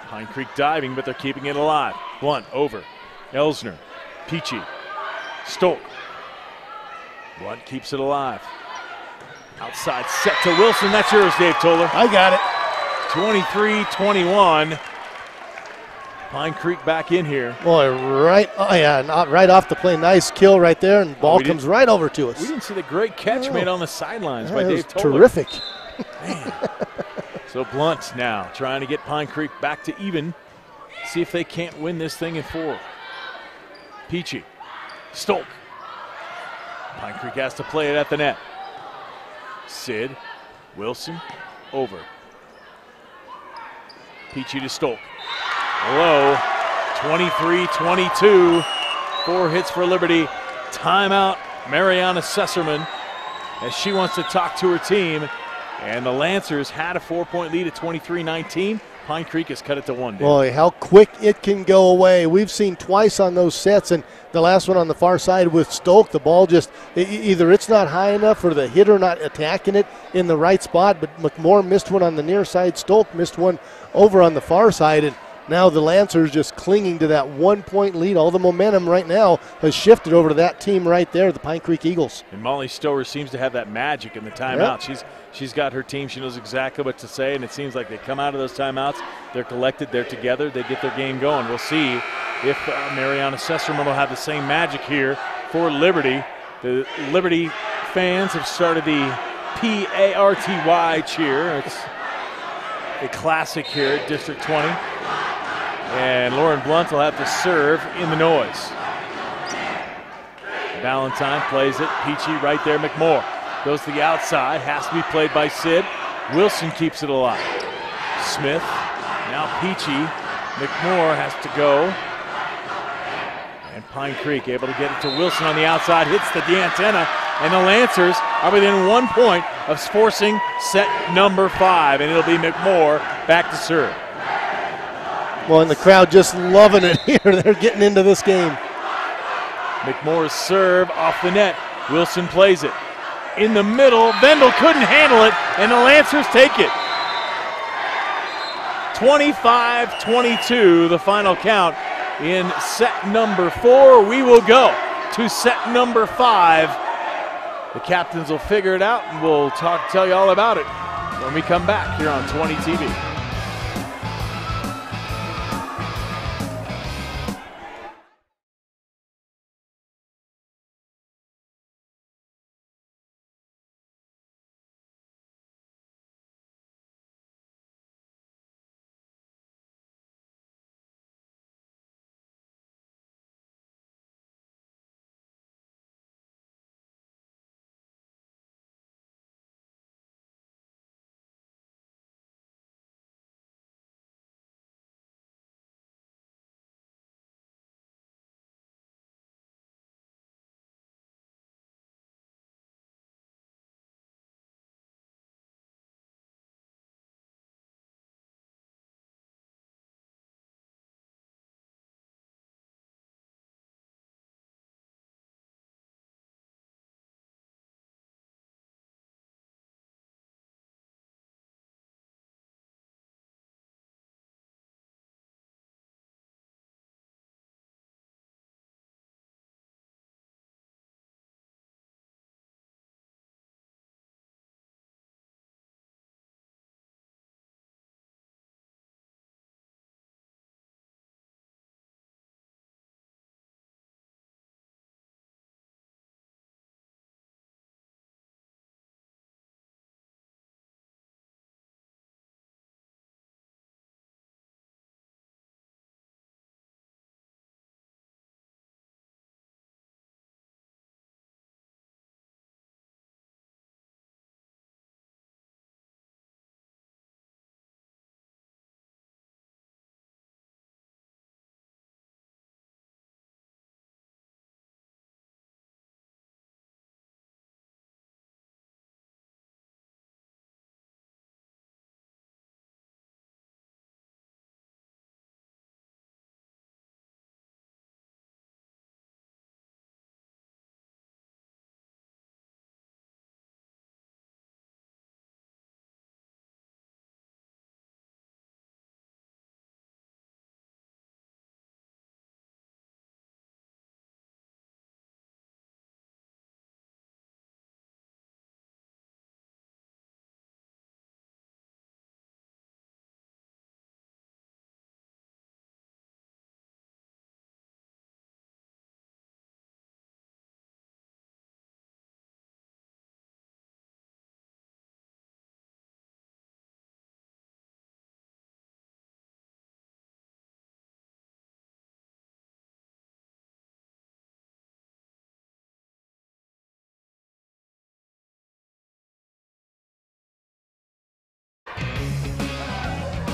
Pine Creek diving, but they're keeping it alive. Blunt over. Elsner. Peachy. Stolk. Blunt keeps it alive. Outside set to Wilson. That's yours, Dave Toller. I got it. 23-21. Pine Creek back in here. Boy, right off the play. Nice kill right there, and ball comes right over to us. We didn't see the great catch made on the sidelines by Dave Toller. Terrific. Man. So Blunt now trying to get Pine Creek back to even. See if they can't win this thing in 4. Peachy. Stolk. Pine Creek has to play it at the net. Sid. Wilson. Over. Peachy to Stolk. Low. 23-22. 4 hits for Liberty. Timeout, Mariana Sesserman, as she wants to talk to her team. And the Lancers had a 4-point lead at 23-19. Pine Creek has cut it to 1. Boy, how quick it can go away. We've seen twice on those sets, and the last one on the far side with Stolk, the ball just, either it's not high enough or the hitter not attacking it in the right spot, but McMorr missed one on the near side. Stolk missed one over on the far side, and now the Lancers just clinging to that 1-point lead. All the momentum right now has shifted over to that team right there, the Pine Creek Eagles. And Molly Stower seems to have that magic in the timeout. Yep. She's got her team. She knows exactly what to say, and it seems like they come out of those timeouts, they're collected, they're together, they get their game going. We'll see if Mariana Sesserman will have the same magic here for Liberty. The Liberty fans have started the P-A-R-T-Y cheer. It's a classic here at District 20. And Lauren Blunt will have to serve in the noise. Valentine plays it. Peachy right there. McMorr goes to the outside. Has to be played by Sid. Wilson keeps it alive. Smith. Now Peachy. McMorr has to go. And Pine Creek able to get it to Wilson on the outside. Hits the antenna. And the Lancers are within 1 point of forcing set number 5. And it'll be McMorr back to serve. Well, and the crowd just loving it here. They're getting into this game. McMorr's serve off the net. Wilson plays it. In the middle, Vendel couldn't handle it, and the Lancers take it. 25-22, the final count in set number 4. We will go to set number 5. The captains will figure it out, and we'll tell you all about it when we come back here on 20 TV.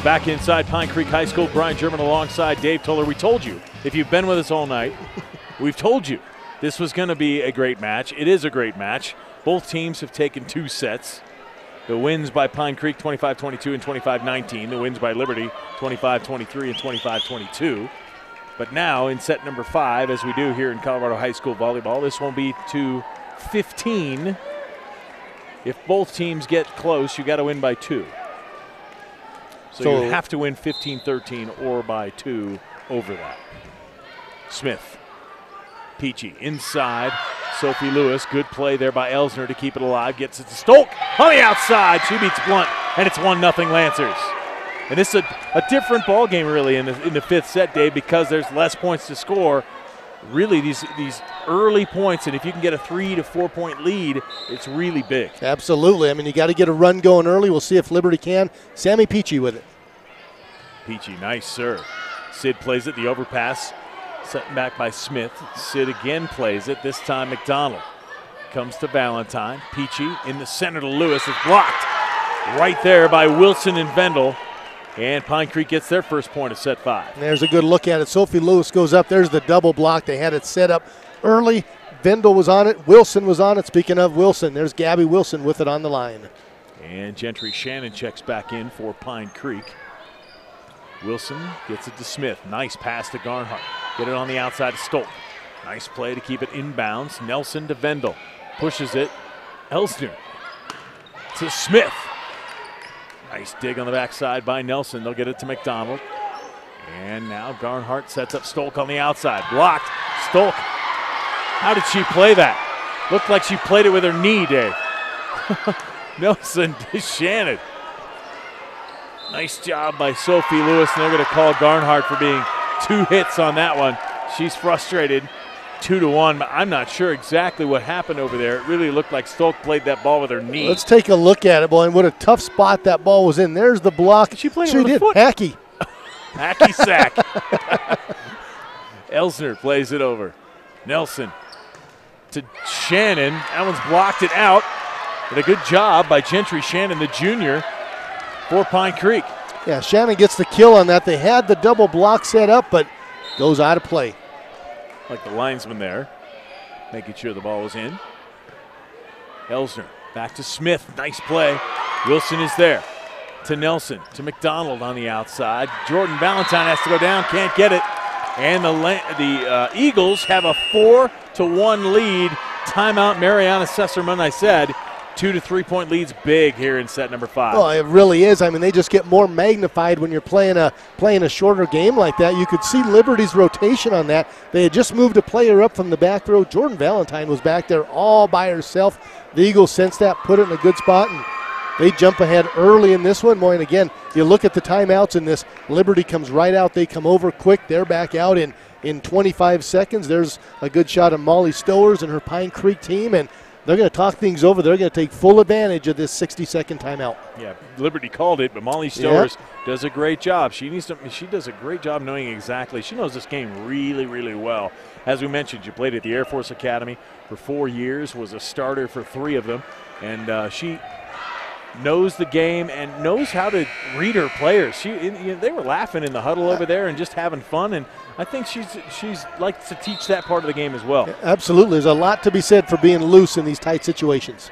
Back inside Pine Creek High School, Brian German alongside Dave Toller. We told you, if you've been with us all night, we've told you this was going to be a great match. It is a great match. Both teams have taken 2 sets. The wins by Pine Creek 25-22 and 25-19. The wins by Liberty 25-23 and 25-22. But now in set number 5, as we do here in Colorado High School volleyball, this will be to 15. If both teams get close, you got to win by 2. So you have to win 15-13 or by 2 over that. Smith, Peachy inside. Sophie Lewis, good play there by Elsner to keep it alive. Gets it to Stolk on the outside. She beats Blunt, and it's 1-0 Lancers. And this is a different ball game really in the 5th set, Dave, because there's less points to score. Really, these early points, and if you can get a 3 to 4 point lead, it's really big. Absolutely. I mean, you got to get a run going early. We'll see if Liberty can. Sammy Peachy with it. Peachy, nice serve. Sid plays it, the overpass, set back by Smith. Sid again plays it, this time McDonald. Comes to Valentine. Peachy in the center to Lewis, is blocked right there by Wilson and Vendel. And Pine Creek gets their first point of set 5. And there's a good look at it. Sophie Lewis goes up. There's the double block. They had it set up early. Vendel was on it. Wilson was on it. Speaking of Wilson, there's Gabby Wilson with it on the line. And Gentry Shannon checks back in for Pine Creek. Wilson gets it to Smith. Nice pass to Garnhart. Get it on the outside to Stolk. Nice play to keep it inbounds. Nelson to Vendel. Pushes it. Elsner to Smith. Nice dig on the backside by Nelson. They'll get it to McDonald. And now Garnhart sets up Stolk on the outside. Blocked. Stolk. How did she play that? Looked like she played it with her knee, Dave. Nelson to Shannon. Nice job by Sophie Lewis, and they're going to call Garnhart for being 2 hits on that one. She's frustrated. 2-1. I'm not sure exactly what happened over there. It really looked like Stolk played that ball with her knee. Let's take a look at it, boy, and what a tough spot that ball was in. There's the block. She played it with her foot. Hacky. Hacky sack. Elsner plays it over. Nelson to Shannon. That one's blocked it out. And a good job by Gentry Shannon, the junior, for Pine Creek. Yeah, Shannon gets the kill on that. They had the double block set up, but goes out of play. Like the linesman there, making sure the ball was in. Elsner back to Smith. Nice play. Wilson is there. To Nelson. To McDonald on the outside. Jordan Valentine has to go down. Can't get it. And the Eagles have a 4-1 lead. Timeout Mariana Sesserman, I said. 2 to 3 point leads big here in set number 5. Oh, it really is. I mean, they just get more magnified when you're playing a shorter game like that. You could see Liberty's rotation on that. They had just moved a player up from the back row. Jordan Valentine was back there all by herself. The Eagles sensed that, put it in a good spot, and they jump ahead early in this one. Boy, and again, you look at the timeouts in this. Liberty comes right out. They come over quick. They're back out in 25 seconds. There's a good shot of Molly Stowers and her Pine Creek team, and they're going to talk things over. They're going to take full advantage of this 60-second timeout. Yeah, Liberty called it, but Molly Stowers does a great job. She does a great job knowing exactly. She knows this game really, really well. As we mentioned, she played at the Air Force Academy for 4 years, was a starter for 3 of them, and she knows the game and knows how to read her players. They were laughing in the huddle over there and just having fun, and I think she's likes to teach that part of the game as well. Absolutely. There's a lot to be said for being loose in these tight situations.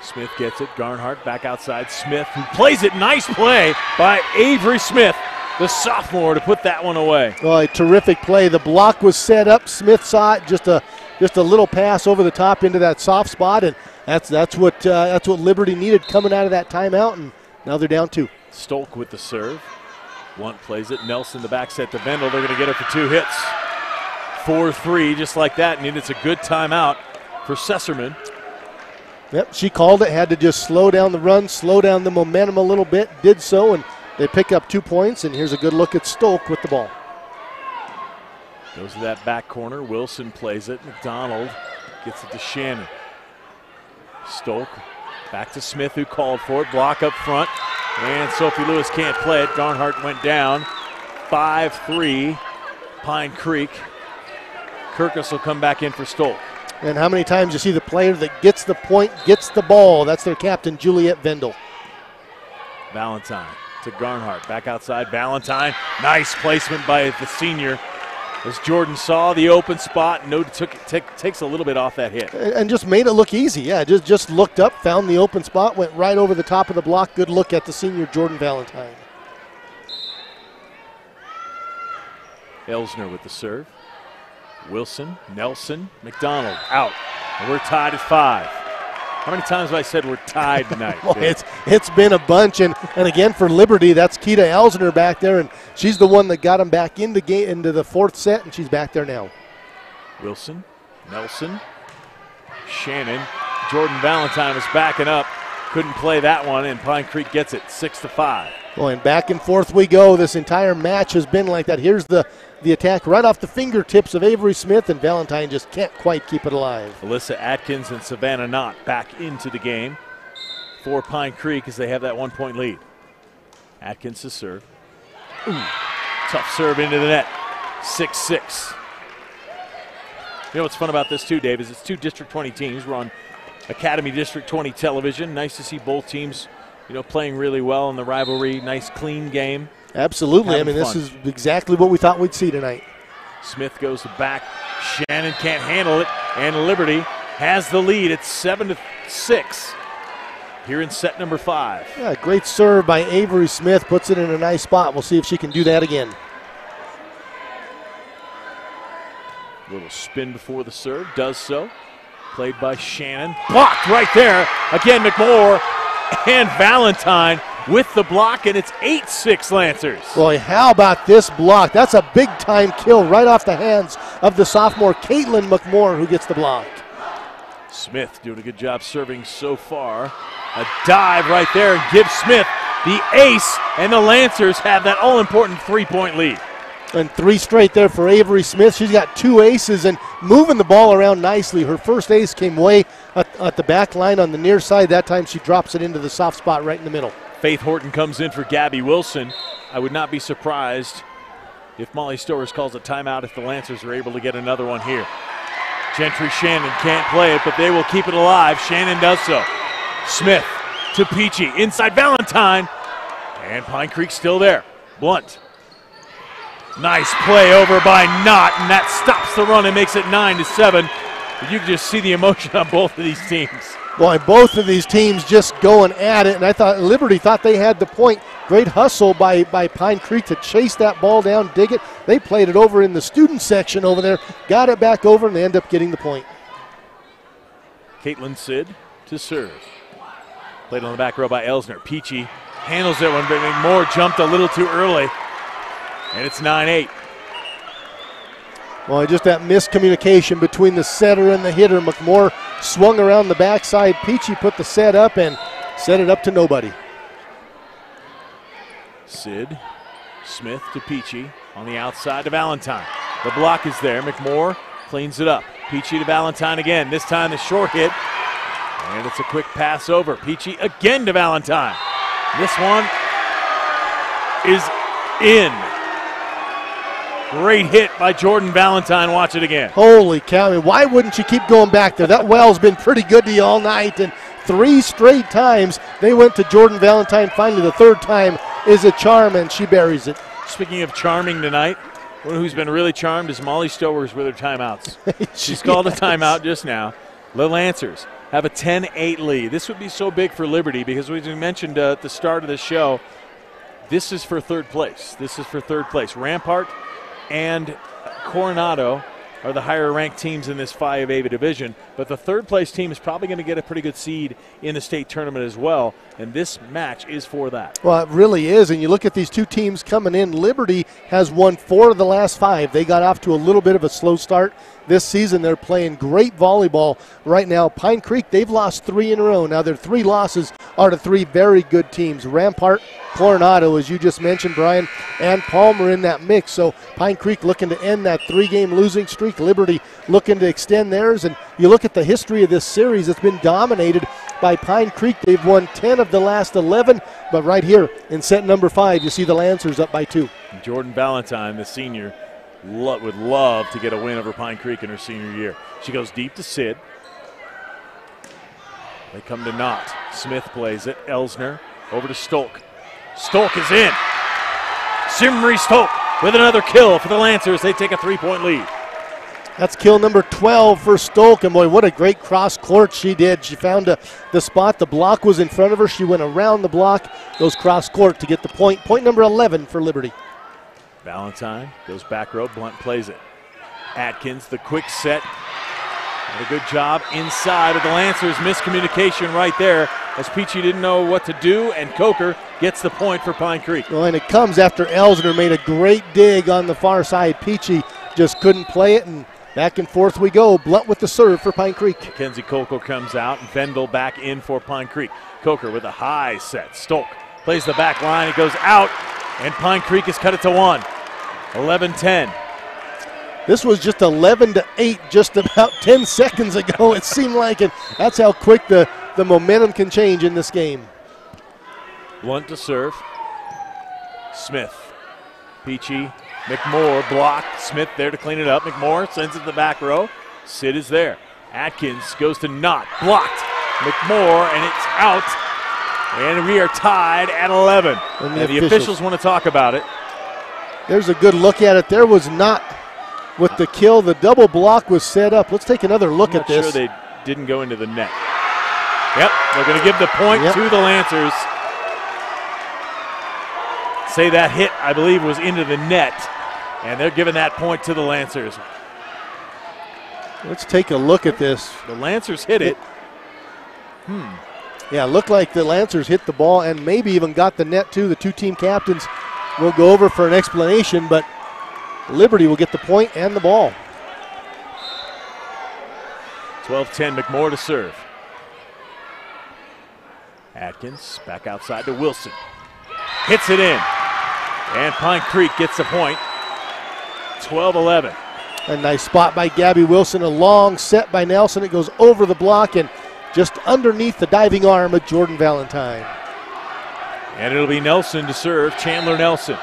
Smith gets it. Garnhart back outside. Smith, who plays it. Nice play by Avery Smith, the sophomore, to put that one away. Oh, a terrific play. The block was set up. Smith saw it. Just a little pass over the top into that soft spot, and that's what Liberty needed coming out of that timeout, and now they're down 2. Stolk with the serve. Blunt plays it. Nelson the back set to Vendel. They're going to get her for 2 hits. 4-3, just like that, and it's a good timeout for Sesserman. Yep, she called it. Had to just slow down the run, slow down the momentum a little bit. Did so, and they pick up 2 points, and here's a good look at Stolk with the ball. Goes to that back corner. Wilson plays it. McDonald gets it to Shannon. Stolk back to Smith, who called for it. Block up front. And Sophie Lewis can't play it. Garnhart went down. 5-3, Pine Creek. Kirkus will come back in for Stolk. And how many times you see the player that gets the point, gets the ball. That's their captain, Juliet Vendel. Valentine to Garnhart. Back outside, Valentine. Nice placement by the senior. As Jordan saw the open spot, takes a little bit off that hit. And just made it look easy. Yeah, just looked up, found the open spot, went right over the top of the block. Good look at the senior Jordan Valentine. Elsner with the serve. Wilson, Nelson, McDonald out. And we're tied at 5. How many times have I said we're tied tonight? Well, it's been a bunch, and again for Liberty, that's Keita Elsner back there, and she's the one that got him back into the 4th set, and she's back there now. Wilson, Nelson, Shannon, Jordan Valentine was backing up, couldn't play that one, and Pine Creek gets it 6-5. Well, and back and forth we go. This entire match has been like that. Here's the attack right off the fingertips of Avery Smith, and Valentine just can't quite keep it alive. Alyssa Atkins and Savannah Knott back into the game for Pine Creek as they have that 1-point lead. Atkins to serve. Ooh, tough serve into the net. 6-6. You know what's fun about this too, Dave, is it's 2 District 20 teams. We're on Academy District 20 television. Nice to see both teams, playing really well in the rivalry. Nice, clean game. Absolutely. I mean, this is exactly what we thought we'd see tonight. Smith goes to back. Shannon can't handle it, and Liberty has the lead. It's 7-6 here in set number 5. Yeah, great serve by Avery Smith. Puts it in a nice spot. We'll see if she can do that again. Little spin before the serve. Does so. Played by Shannon. Blocked right there. Again, McMoore and Valentine with the block, and it's 8-6 Lancers. Boy, how about this block? That's a big-time kill right off the hands of the sophomore Caitlin McMoore, who gets the block. Smith doing a good job serving so far. A dive right there and gives Smith the ace, and the Lancers have that all-important 3-point lead. And 3 straight there for Avery Smith. She's got 2 aces and moving the ball around nicely. Her first ace came way at the back line on the near side. That time she drops it into the soft spot right in the middle. Faith Horton comes in for Gabby Wilson. I would not be surprised if Molly Stowers calls a timeout if the Lancers are able to get another one here. Gentry Shannon can't play it, but they will keep it alive. Shannon does so. Smith to Peachy. Inside Valentine. And Pine Creek still there. Blunt. Nice play over by Knott, and that stops the run and makes it 9-7. You can just see the emotion on both of these teams. Boy, both of these teams just going at it, and I thought Liberty thought they had the point. Great hustle by Pine Creek to chase that ball down, dig it. They played it over in the student section over there, got it back over, and they end up getting the point. Caitlin Sid to serve. Played on the back row by Elsner. Peachy handles that one, but McMoore jumped a little too early. And it's 9-8. Well, just that miscommunication between the setter and the hitter. McMoore swung around the backside. Peachy put the set up and set it up to nobody. Sid, Smith to Peachy on the outside to Valentine. The block is there. McMoore cleans it up. Peachy to Valentine again. This time the short hit. And it's a quick pass over. Peachy again to Valentine. This one is in. Great hit by Jordan Valentine. Watch it again. Holy cow. I mean, why wouldn't you keep going back there? That well's been pretty good to you all night. And 3 straight times they went to Jordan Valentine. Finally, the 3rd time is a charm, and she buries it. Speaking of charming tonight, one who's been really charmed is Molly Stowers with her timeouts. She's called a timeout just now. The Lancers have a 10-8 lead. This would be so big for Liberty because, as we mentioned at the start of the show, this is for 3rd place. This is for 3rd place. Rampart and Coronado are the higher-ranked teams in this Phi Beta division, but the 3rd place team is probably going to get a pretty good seed in the state tournament as well, and this match is for that. Well, it really is, and you look at these 2 teams coming in. Liberty has won 4 of the last 5. They got off to a little bit of a slow start this season. They're playing great volleyball right now. Pine Creek, they've lost 3 in a row. Now their 3 losses are to 3 very good teams. Rampart, Coronado, as you just mentioned, Brian, and Palmer in that mix. So Pine Creek looking to end that 3-game losing streak. Liberty looking to extend theirs. And you look at the history of this series, it's been dominated by Pine Creek. They've won 10 of the last 11. But right here in set number 5, you see the Lancers up by 2. Jordan Valentine, the senior, would love to get a win over Pine Creek in her senior year. She goes deep to Sid. They come to Knott. Smith plays it. Elsner over to Stolk. Stolk is in. Simri Stolk with another kill for the Lancers. They take a 3-point lead. That's kill number 12 for Stolk, and boy, what a great cross court she did. She found the spot. The block was in front of her. She went around the block, goes cross court to get the point. Point number 11 for Liberty. Valentine goes back row. Blunt plays it. Atkins, the quick set. Did a good job inside of the Lancers. Miscommunication right there as Peachy didn't know what to do, and Coker gets the point for Pine Creek. Well, and it comes after Elsner made a great dig on the far side. Peachy just couldn't play it, and back and forth we go. Blunt with the serve for Pine Creek. Mackenzie Coker comes out, and Vendel back in for Pine Creek. Coker with a high set. Stolk plays the back line. It goes out, and Pine Creek has cut it to 1. 11-10. This was just 11-8 just about 10 seconds ago, it seemed like, and that's how quick the momentum can change in this game. Blunt to serve. Smith. Peachy. McMoore blocked. Smith there to clean it up. McMoore sends it to the back row. Sid is there. Atkins goes to Knott. Blocked. McMoore, and it's out. And we are tied at 11. And the officials want to talk about it. There's a good look at it. There was not with the kill. The double block was set up. Let's take another look at this. I'm sure they didn't go into the net. Yep, they're going to give the point to the Lancers. Say that hit, I believe, was into the net, and they're giving that point to the Lancers. Let's take a look at this. The Lancers hit it. Yeah, looked like the Lancers hit the ball and maybe even got the net too. The two team captains will go over for an explanation, but Liberty will get the point and the ball. 12-10, McMoore to serve. Atkins back outside to Wilson. Hits it in. And Pine Creek gets the point. 12-11. A nice spot by Gabby Wilson. A long set by Nelson. It goes over the block and just underneath the diving arm of Jordan Valentine. And it'll be Nelson to serve. Chandler Nelson.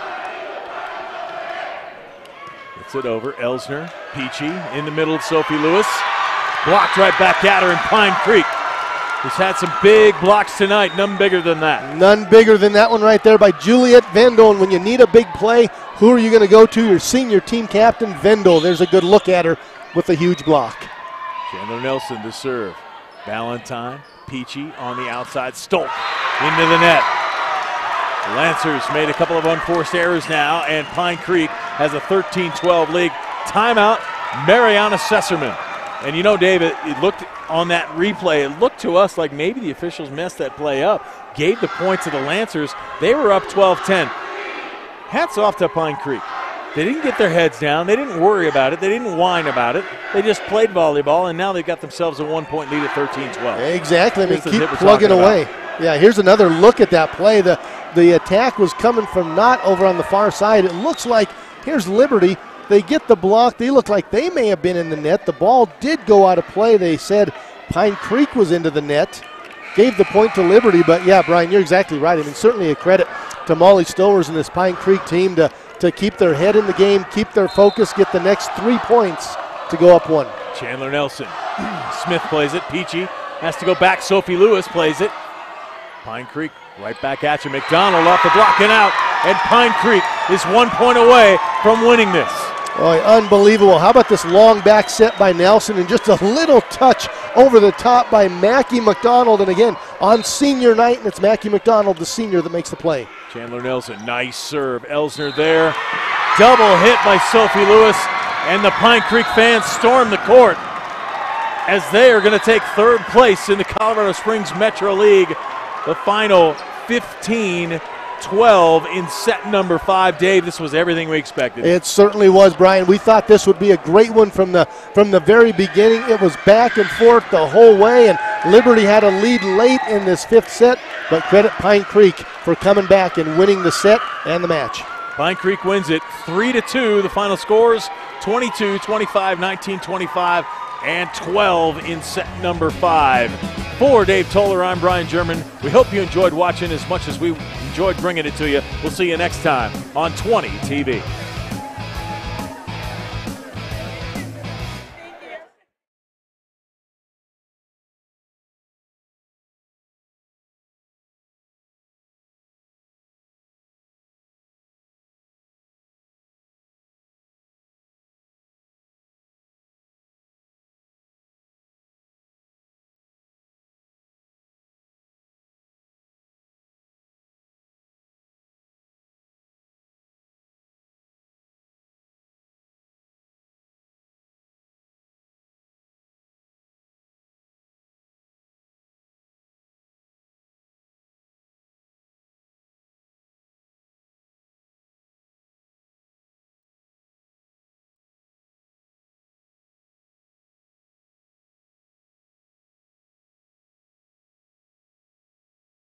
Gets it over. Elsner. Peachy in the middle of Sophie Lewis. Blocked right back at her in Pine Creek. Who's had some big blocks tonight, none bigger than that. None bigger than that one right there by Juliet Vendel. And when you need a big play, who are you going to go to? Your senior team captain, Vendel. There's a good look at her with a huge block. Chandler Nelson to serve. Valentine, Peachy on the outside. Stolk into the net. The Lancers made a couple of unforced errors now, and Pine Creek has a 13-12 lead. Timeout, Mariana Sesserman. And you know, David, it looked on that replay, it looked to us like maybe the officials messed that play up, gave the point to the Lancers. They were up 12-10. Hats off to Pine Creek. They didn't get their heads down. They didn't worry about it. They didn't whine about it. They just played volleyball, and now they've got themselves a 1-point lead at 13-12. Exactly. I mean, keep plugging away. Yeah, here's another look at that play. The attack was coming from Knott over on the far side. It looks like here's Liberty. They get the block. They look like they may have been in the net. The ball did go out of play. They said Pine Creek was into the net. Gave the point to Liberty. But, yeah, Brian, you're exactly right. I mean, certainly a credit to Molly Stowers and this Pine Creek team to keep their head in the game, keep their focus, get the next 3 points to go up 1. Chandler Nelson. Smith plays it. Peachy has to go back. Sophie Lewis plays it. Pine Creek right back at you. McDonald off the block and out. And Pine Creek is 1 point away from winning this. Oh, unbelievable. How about this long back set by Nelson and just a little touch over the top by Mackie McDonald. And again, on senior night, and it's Mackie McDonald, the senior, that makes the play. Chandler Nelson, nice serve. Elsner there. Double hit by Sophie Lewis. And the Pine Creek fans storm the court as they are going to take third place in the Colorado Springs Metro League. The final 15-12 in set number 5. Dave, this was everything we expected. It certainly was, Brian. We thought this would be a great one from the very beginning. It was back and forth the whole way, and Liberty had a lead late in this 5th set, but credit Pine Creek for coming back and winning the set and the match. Pine Creek wins it 3-2. The final scores 22, 25, 19, 25, and 12 in set number 5. For Dave Toller, I'm Brian German. We hope you enjoyed watching as much as we enjoyed bringing it to you. We'll see you next time on 20 TV.